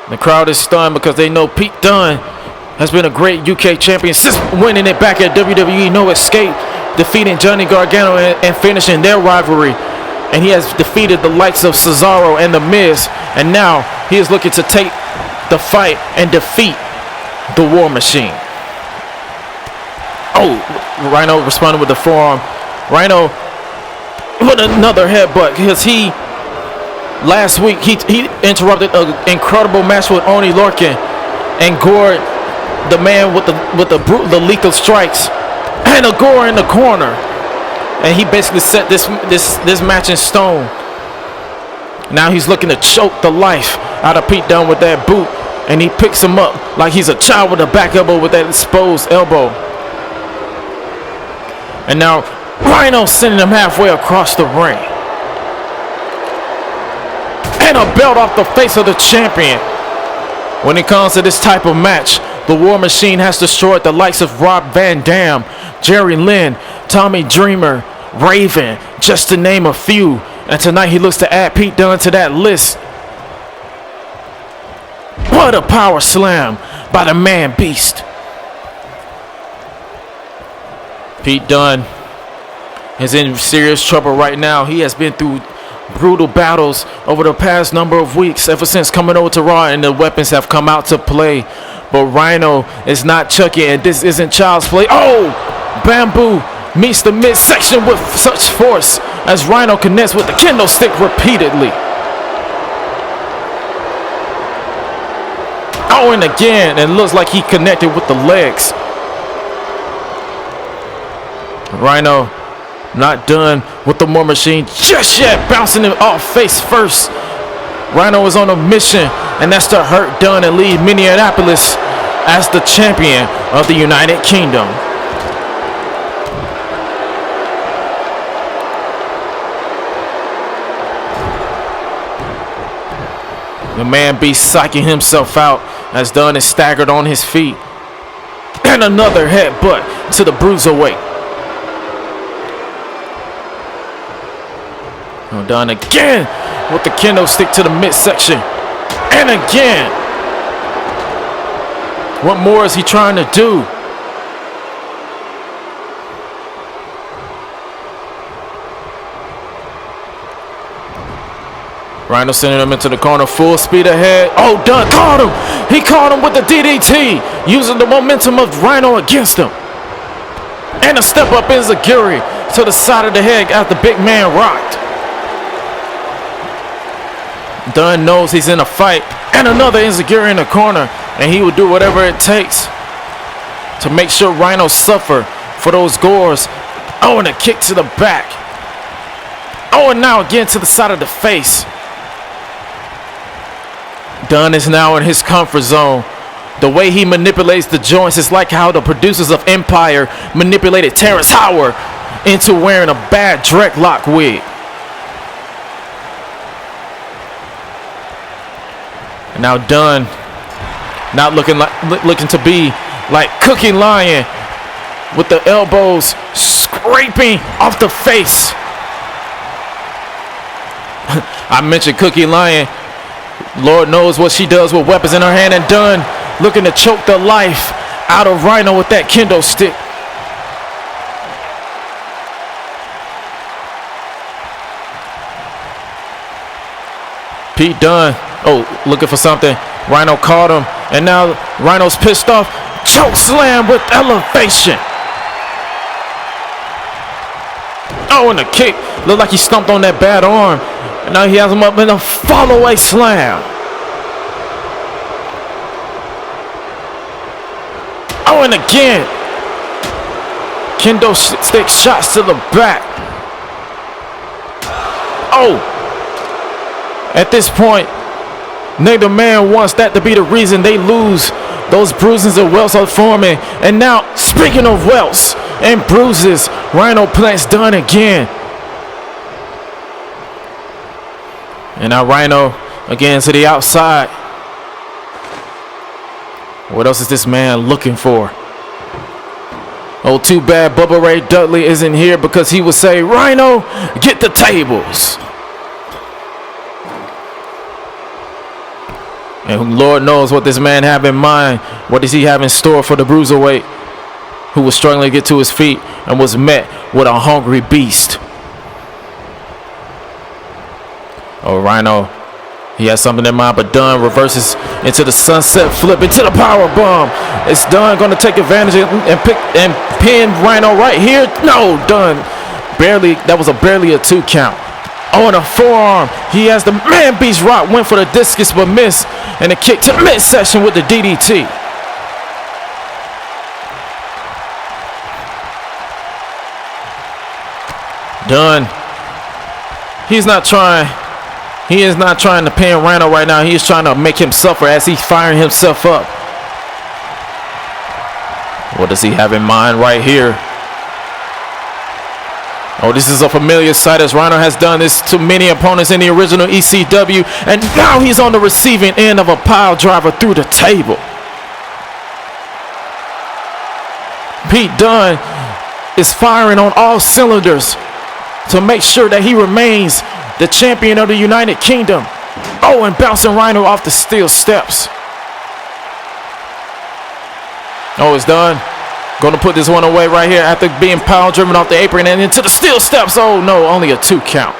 The crowd is stunned because they know Pete Dunne has been a great UK champion since winning it back at WWE No Escape, defeating Johnny Gargano and finishing their rivalry. And he has defeated the likes of Cesaro and The Miz, and now he is looking to take the fight and defeat the War Machine. Oh, Rhyno responded with the forearm. Rhyno with another headbutt, because last week he interrupted an incredible match with Oni Lorcan and gored the man with the lethal strikes and a gore in the corner, and he basically set this match in stone. Now he's looking to choke the life out of Pete Dunne with that boot, and he picks him up like he's a child with a back elbow with that exposed elbow. And now Rhyno sending him halfway across the ring, and a belt off the face of the champion. When it comes to this type of match, the War Machine has destroyed the likes of Rob Van Dam, Jerry Lynn, Tommy Dreamer, Raven, just to name a few. And tonight he looks to add Pete Dunne to that list. What a power slam by the man beast. Pete Dunne is in serious trouble right now. He has been through brutal battles over the past number of weeks, ever since coming over to Raw, and the weapons have come out to play. But Rhyno is not Chucky, and this isn't child's play. Oh! Bamboo meets the midsection with such force as Rhyno connects with the kendo stick repeatedly. Oh, and again, it looks like he connected with the legs. Rhyno not done with the War Machine just yet, bouncing him off face first. Rhyno is on a mission, and that's to hurt Dunne and leave Minneapolis as the champion of the United Kingdom. The man beast psyching himself out as Dunne is staggered on his feet. And another headbutt to the bruiserweight. Dunne again with the kendo stick to the midsection. And again. What more is he trying to do? Rhyno sending him into the corner, full speed ahead. Oh, Dunne caught him. He caught him with the DDT, using the momentum of Rhyno against him. And a step up enziguri to the side of the head as the big man rocked. Dunne knows he's in a fight, and another enziguri in the corner, and he will do whatever it takes to make sure Rhyno suffer for those gores. Oh, and a kick to the back. Oh, and now again to the side of the face. Dunne is now in his comfort zone. The way he manipulates the joints is like how the producers of Empire manipulated Terrence Howard into wearing a bad dreadlock wig. And now Dunne not looking to be like Cookie Lion with the elbows scraping off the face. I mentioned Cookie Lion. Lord knows what she does with weapons in her hand, and Dunne looking to choke the life out of Rhyno with that kendo stick. Pete Dunne, oh, looking for something. Rhyno caught him, and now Rhino's pissed off. Choke slam with elevation. Oh, and the kick. Looked like he stomped on that bad arm. And now he has him up in a follow-away slam. Oh, and again. Kendo stick shots to the back. Oh. At this point, neither man wants that to be the reason they lose. Those bruises and welts are forming. And now, speaking of welts and bruises, Rhyno plants Dunne again. And now Rhyno again to the outside. What else is this man looking for? Oh, too bad Bubba Ray Dudley isn't here, because he would say, Rhyno, get the tables. And Lord knows what this man have in mind. What does he have in store for the bruiserweight who was struggling to get to his feet and was met with a hungry beast? Oh, Rhyno, he has something in mind, but Dunne reverses into the sunset flip, into the power bomb. Is Dunne going to take advantage and pin Rhyno right here? No, Dunne barely. That was barely a 2 count. Oh, and a forearm. He has the man beast rock. Went for the discus but missed, and a kick to midsection with the DDT. Dunne. He is not trying to pin Rhyno right now. He is trying to make him suffer as he's firing himself up. What does he have in mind right here? Oh, this is a familiar sight, as Rhyno has done this to many opponents in the original ECW. And now he's on the receiving end of a pile driver through the table. Pete Dunne is firing on all cylinders to make sure that he remains the champion of the United Kingdom. Oh, and bouncing Rhyno off the steel steps. Oh, it's done. Going to put this one away right here after being power driven off the apron and into the steel steps. Oh, no, only a 2 count.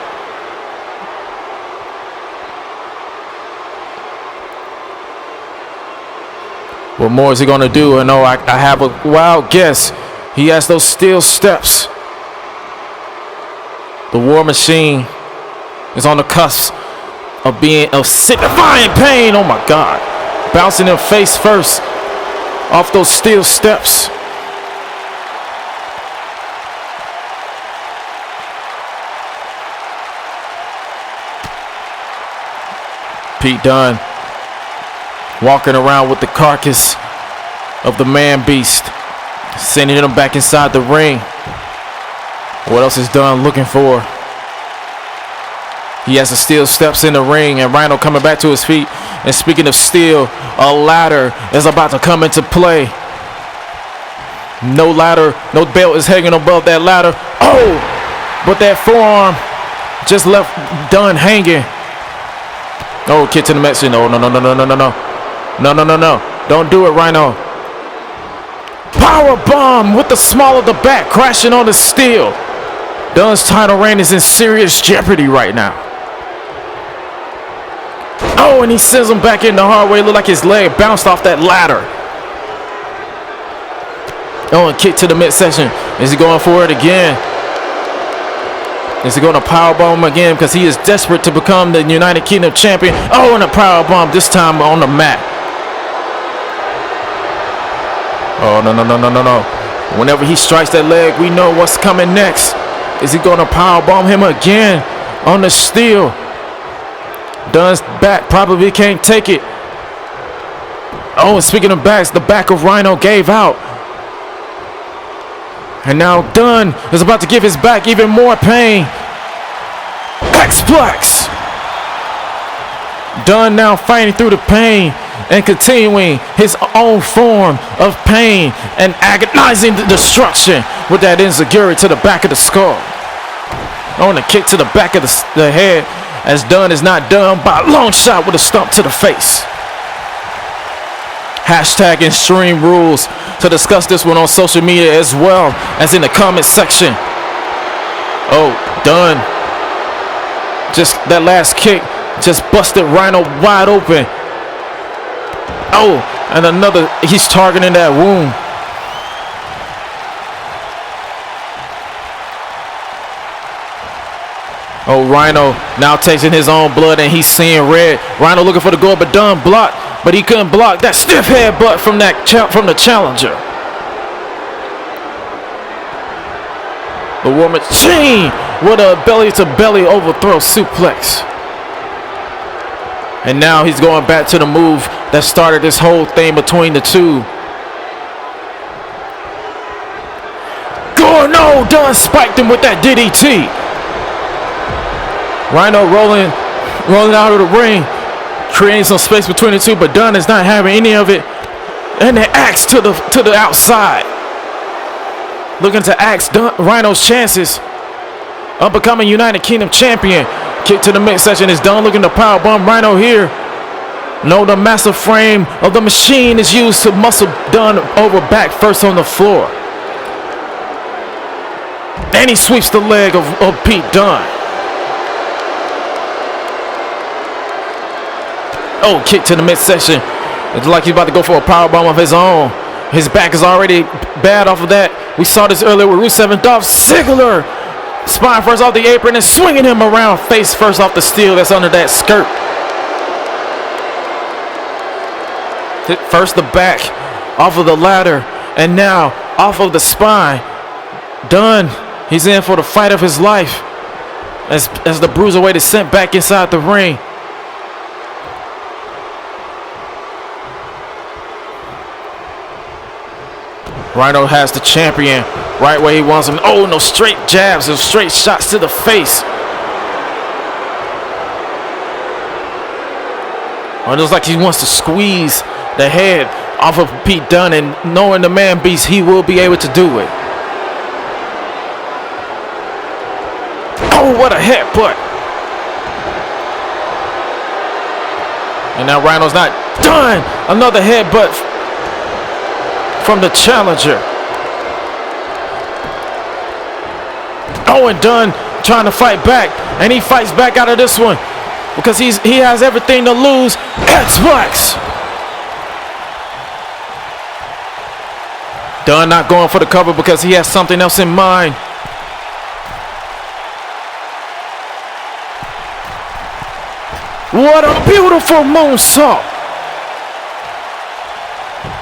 What more is he going to do? And I have a wild guess. He has those steel steps. The War Machine is on the cusp of signifying pain. Oh my God. Bouncing him face first off those steel steps. Pete Dunne walking around with the carcass of the man beast, sending him back inside the ring. What else is Dunne looking for? He has the steel steps in the ring, and Rhyno coming back to his feet. And speaking of steel, a ladder is about to come into play. No ladder, no belt is hanging above that ladder. Oh, but that forearm just left Dunne hanging. Oh, kick to the midsection. Oh, no. Don't do it, Rhyno. Power bomb with the small of the back, crashing on the steel. Dunne's title reign is in serious jeopardy right now. Oh, and he sends him back in the hard way. Look like his leg bounced off that ladder. Oh, and kick to the midsection. Is he going for it again? Is he going to powerbomb him again? Because he is desperate to become the United Kingdom champion. Oh, and a powerbomb, this time on the mat. Oh, no. Whenever he strikes that leg, we know what's coming next. Is he going to powerbomb him again on the steel? Dunne's back probably can't take it. Oh, and speaking of backs, the back of Rhyno gave out. And now Dunne is about to give his back even more pain. X-Plex. Dunne now fighting through the pain and continuing his own form of pain and agonizing destruction with that enziguri to the back of the skull. On a kick to the back of the head, as Dunne is not done by a long shot with a stump to the face. Hashtag Extreme Rules to discuss this one on social media as well as in the comment section. Oh, Dunne. Just that last kick just busted Rhyno wide open. Oh, and another, he's targeting that wound. Oh, Rhyno now tasting his own blood and he's seeing red. Rhyno looking for the goal, but Dunne blocked. But he couldn't block that stiff headbutt from the challenger. The War Machine with a belly-to-belly overthrow suplex. And now he's going back to the move that started this whole thing between the two. Oh no, Dunne spiked him with that DDT. Rhyno rolling out of the ring, creating some space between the two, but Dunne is not having any of it. And the axe to the outside. Looking to axe Rhyno's chances of becoming United Kingdom champion. Kick to the midsection is Dunne looking to powerbomb Rhyno here. No, the massive frame of the machine is used to muscle Dunne over back first on the floor. And he sweeps the leg of Pete Dunne. Oh, kick to the midsection. It's like he's about to go for a powerbomb of his own. His back is already bad off of that. We saw this earlier with Rusev and Dolph Ziggler. Spine first off the apron and swinging him around face first off the steel that's under that skirt. Hit first the back off of the ladder and now off of the spine. Dunne, he's in for the fight of his life as the bruiserweight is sent back inside the ring. Rhyno has the champion right where he wants him. Oh, no straight jabs and straight shots to the face. Oh, it looks like he wants to squeeze the head off of Pete Dunne, and knowing the man beast, he will be able to do it. Oh, what a headbutt. And now Rhyno's not done. Another headbutt from the challenger. Oh, and Dunne trying to fight back. And he fights back out of this one because he has everything to lose. X-Flex. Dunne not going for the cover because he has something else in mind. What a beautiful moonsault.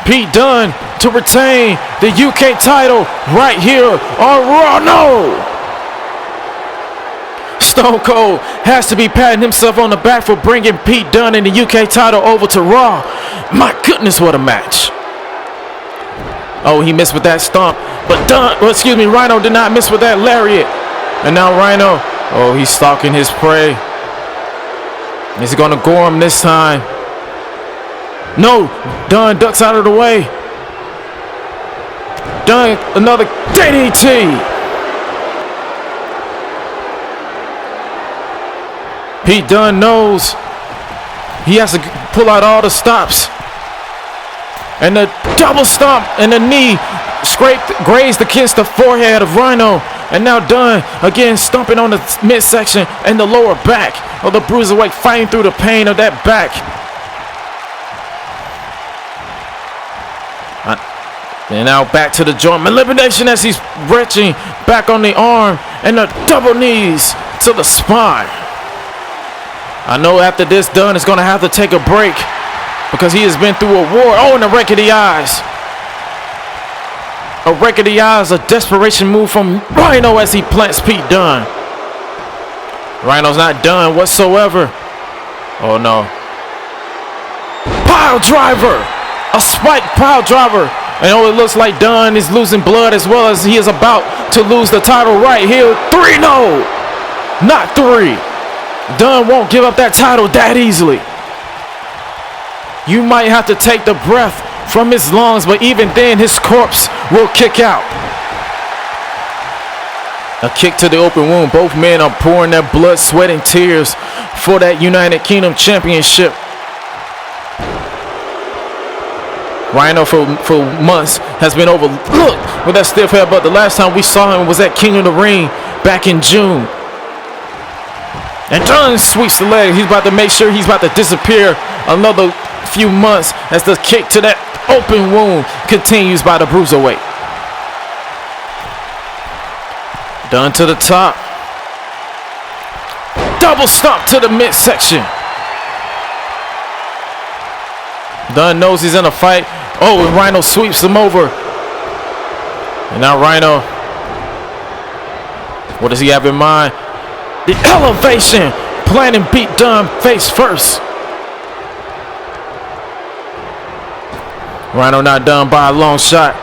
Pete Dunne to retain the UK title right here on Rhyno. Stone Cold has to be patting himself on the back for bringing Pete Dunne and the UK title over to Raw. My goodness, what a match. Oh, he missed with that stomp. But Rhyno did not miss with that lariat. And now Rhyno, oh, he's stalking his prey. Is he going to gore him this time? No, Dunne ducks out of the way. Dunne, another DDT. Pete Dunne knows he has to pull out all the stops. And the double stomp and the knee grazed against the forehead of Rhyno. And now Dunne again stomping on the midsection and the lower back of the bruiserweight, fighting through the pain of that back. And now back to the joint elimination as he's wrenching back on the arm and the double knees to the spine. I know after this, Dunne is going to have to take a break because he has been through a war. Oh, and a rake of the eyes. A rake of the eyes, a desperation move from Rhyno as he plants Pete Dunne. Rhino's not done whatsoever. Oh no. Pile driver. A spike pile driver. And oh, it looks like Dunne is losing blood as well as he is about to lose the title right here. 3, no. Not 3. Dunne won't give up that title that easily. You might have to take the breath from his lungs, but even then his corpse will kick out. A kick to the open wound. Both men are pouring their blood, sweat, and tears for that United Kingdom Championship. Rhyno for months has been overlooked with that stiff head, but the last time we saw him was at King of the Ring back in June. And Dunne sweeps the leg. He's about to make sure he's about to disappear another few months as the kick to that open wound continues by the bruiserweight. Dunne to the top. Double stomp to the midsection. Dunne knows he's in a fight. Oh, and Rhyno sweeps him over. And now Rhyno, what does he have in mind? The elevation, planting Pete Dunne face first. Rhyno not done by a long shot.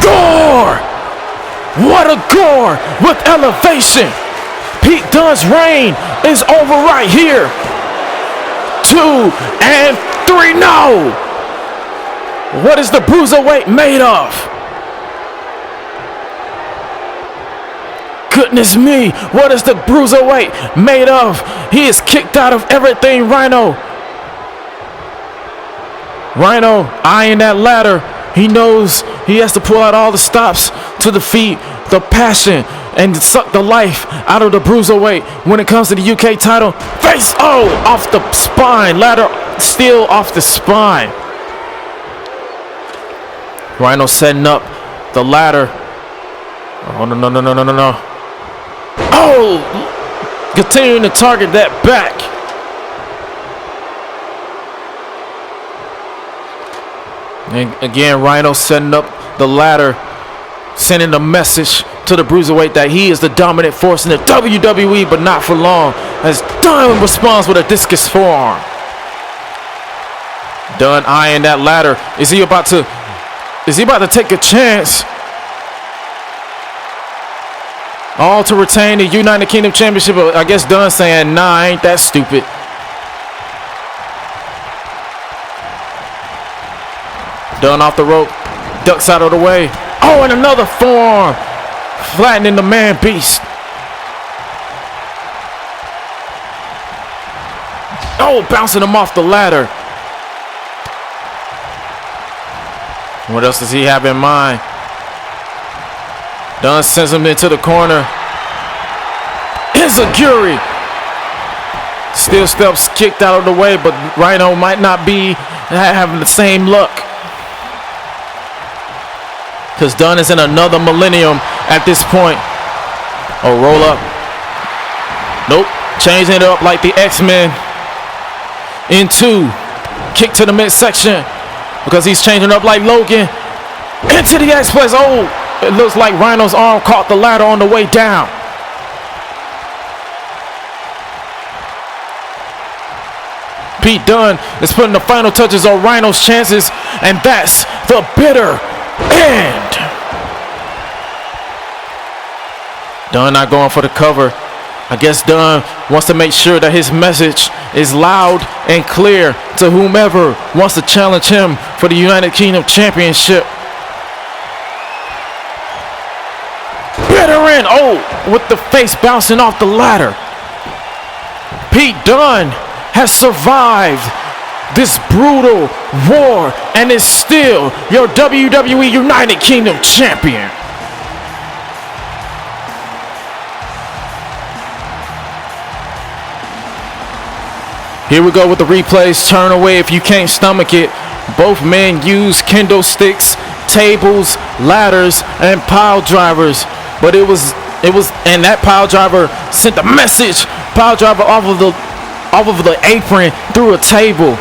Gore! What a gore with elevation. Pete Dunne's reign is over right here. 2 and 3, no! What is the bruiserweight made of? Goodness me, what is the bruiserweight made of? He is kicked out of everything, Rhyno. Rhyno eyeing that ladder. He knows he has to pull out all the stops to defeat the passion and suck the life out of the bruiserweight when it comes to the UK title. Face, oh, off the spine. Ladder still off the spine. Rhyno setting up the ladder. Oh, no. Oh, continuing to target that back. And again, Rhyno setting up the ladder, sending a message to the bruiserweight that he is the dominant force in the WWE, but not for long, as Dunne responds with a discus forearm. Dunne eyeing that ladder. Is he about to take a chance? All to retain the United Kingdom Championship. I guess Dunne saying, nah, I ain't that stupid. Dunne off the rope, ducks out of the way. Oh, and another forearm, flattening the man beast. Oh, bouncing him off the ladder. What else does he have in mind? Dunne sends him into the corner. Enziguri. Steel steps kicked out of the way, but Rhyno might not be having the same luck. Because Dunne is in another millennium at this point. Oh, roll up. Nope. Changing it up like the X-Men. In 2. Kick to the midsection. Because he's changing up like Logan. Into the X-Press. Oh, it looks like Rhyno's arm caught the ladder on the way down. Pete Dunne is putting the final touches on Rhyno's chances, and that's the bitter end. Dunne not going for the cover. I guess Dunne wants to make sure that his message is loud and clear to whomever wants to challenge him for the United Kingdom Championship. Bitter end. Oh, with the face bouncing off the ladder. Pete Dunne has survived this brutal war and is still your WWE United Kingdom Champion. Here we go with the replays. Turn away if you can't stomach it. Both men use kendo sticks, tables, ladders, and pile drivers. But it was, and that pile driver sent a message. Pile driver off of the apron through a table.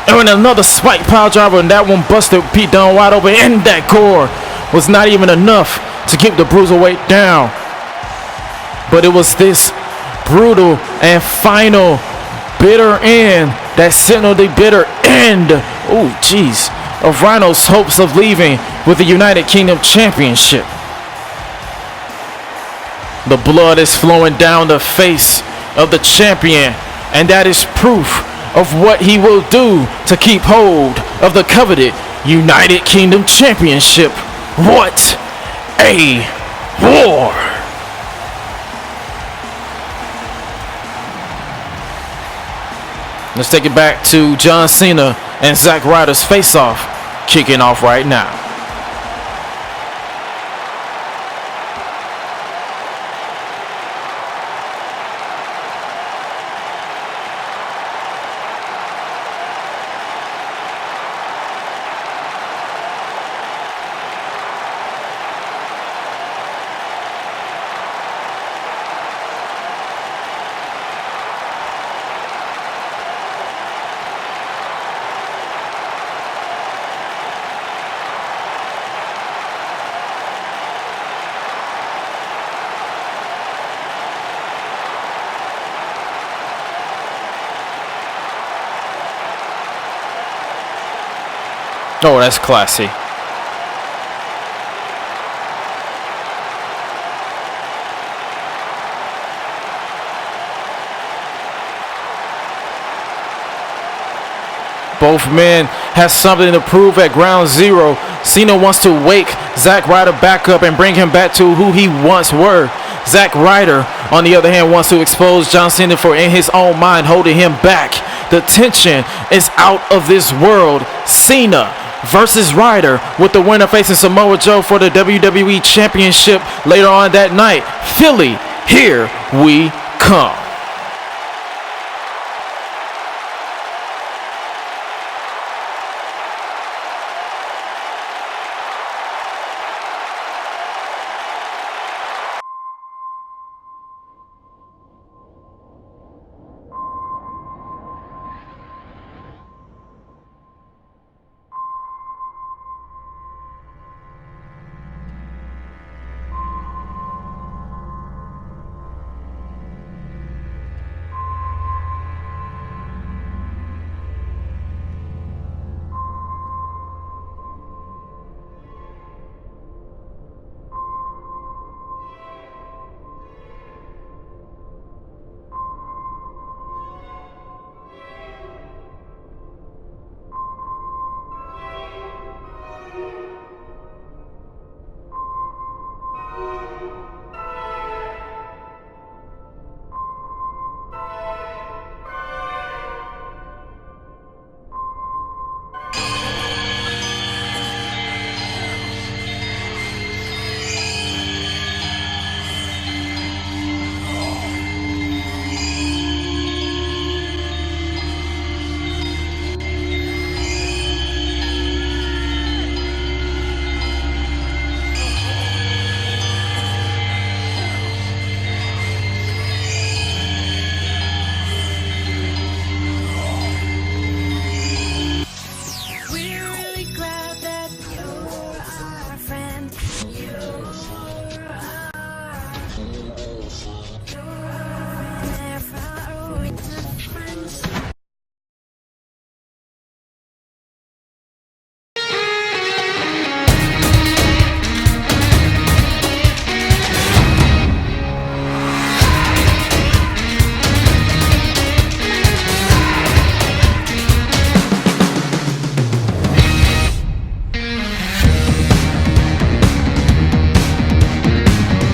And another spike pile driver, and that one busted Pete Dunne wide open. And that core was not even enough to keep the bruiserweight down. But it was this brutal and final bitter end that signaled the bitter end, oh jeez, of Rhyno's hopes of leaving with the United Kingdom Championship. The blood is flowing down the face of the champion, and that is proof of what he will do to keep hold of the coveted United Kingdom Championship. What a war! Let's take it back to John Cena and Zack Ryder's face-off, kicking off right now. Oh, that's classy. Both men have something to prove at ground zero. Cena wants to wake Zack Ryder back up and bring him back to who he once were. Zack Ryder, on the other hand, wants to expose John Cena for, in his own mind, holding him back. The tension is out of this world. Cena versus Ryder, with the winner facing Samoa Joe for the WWE Championship later on that night. Philly, here we come.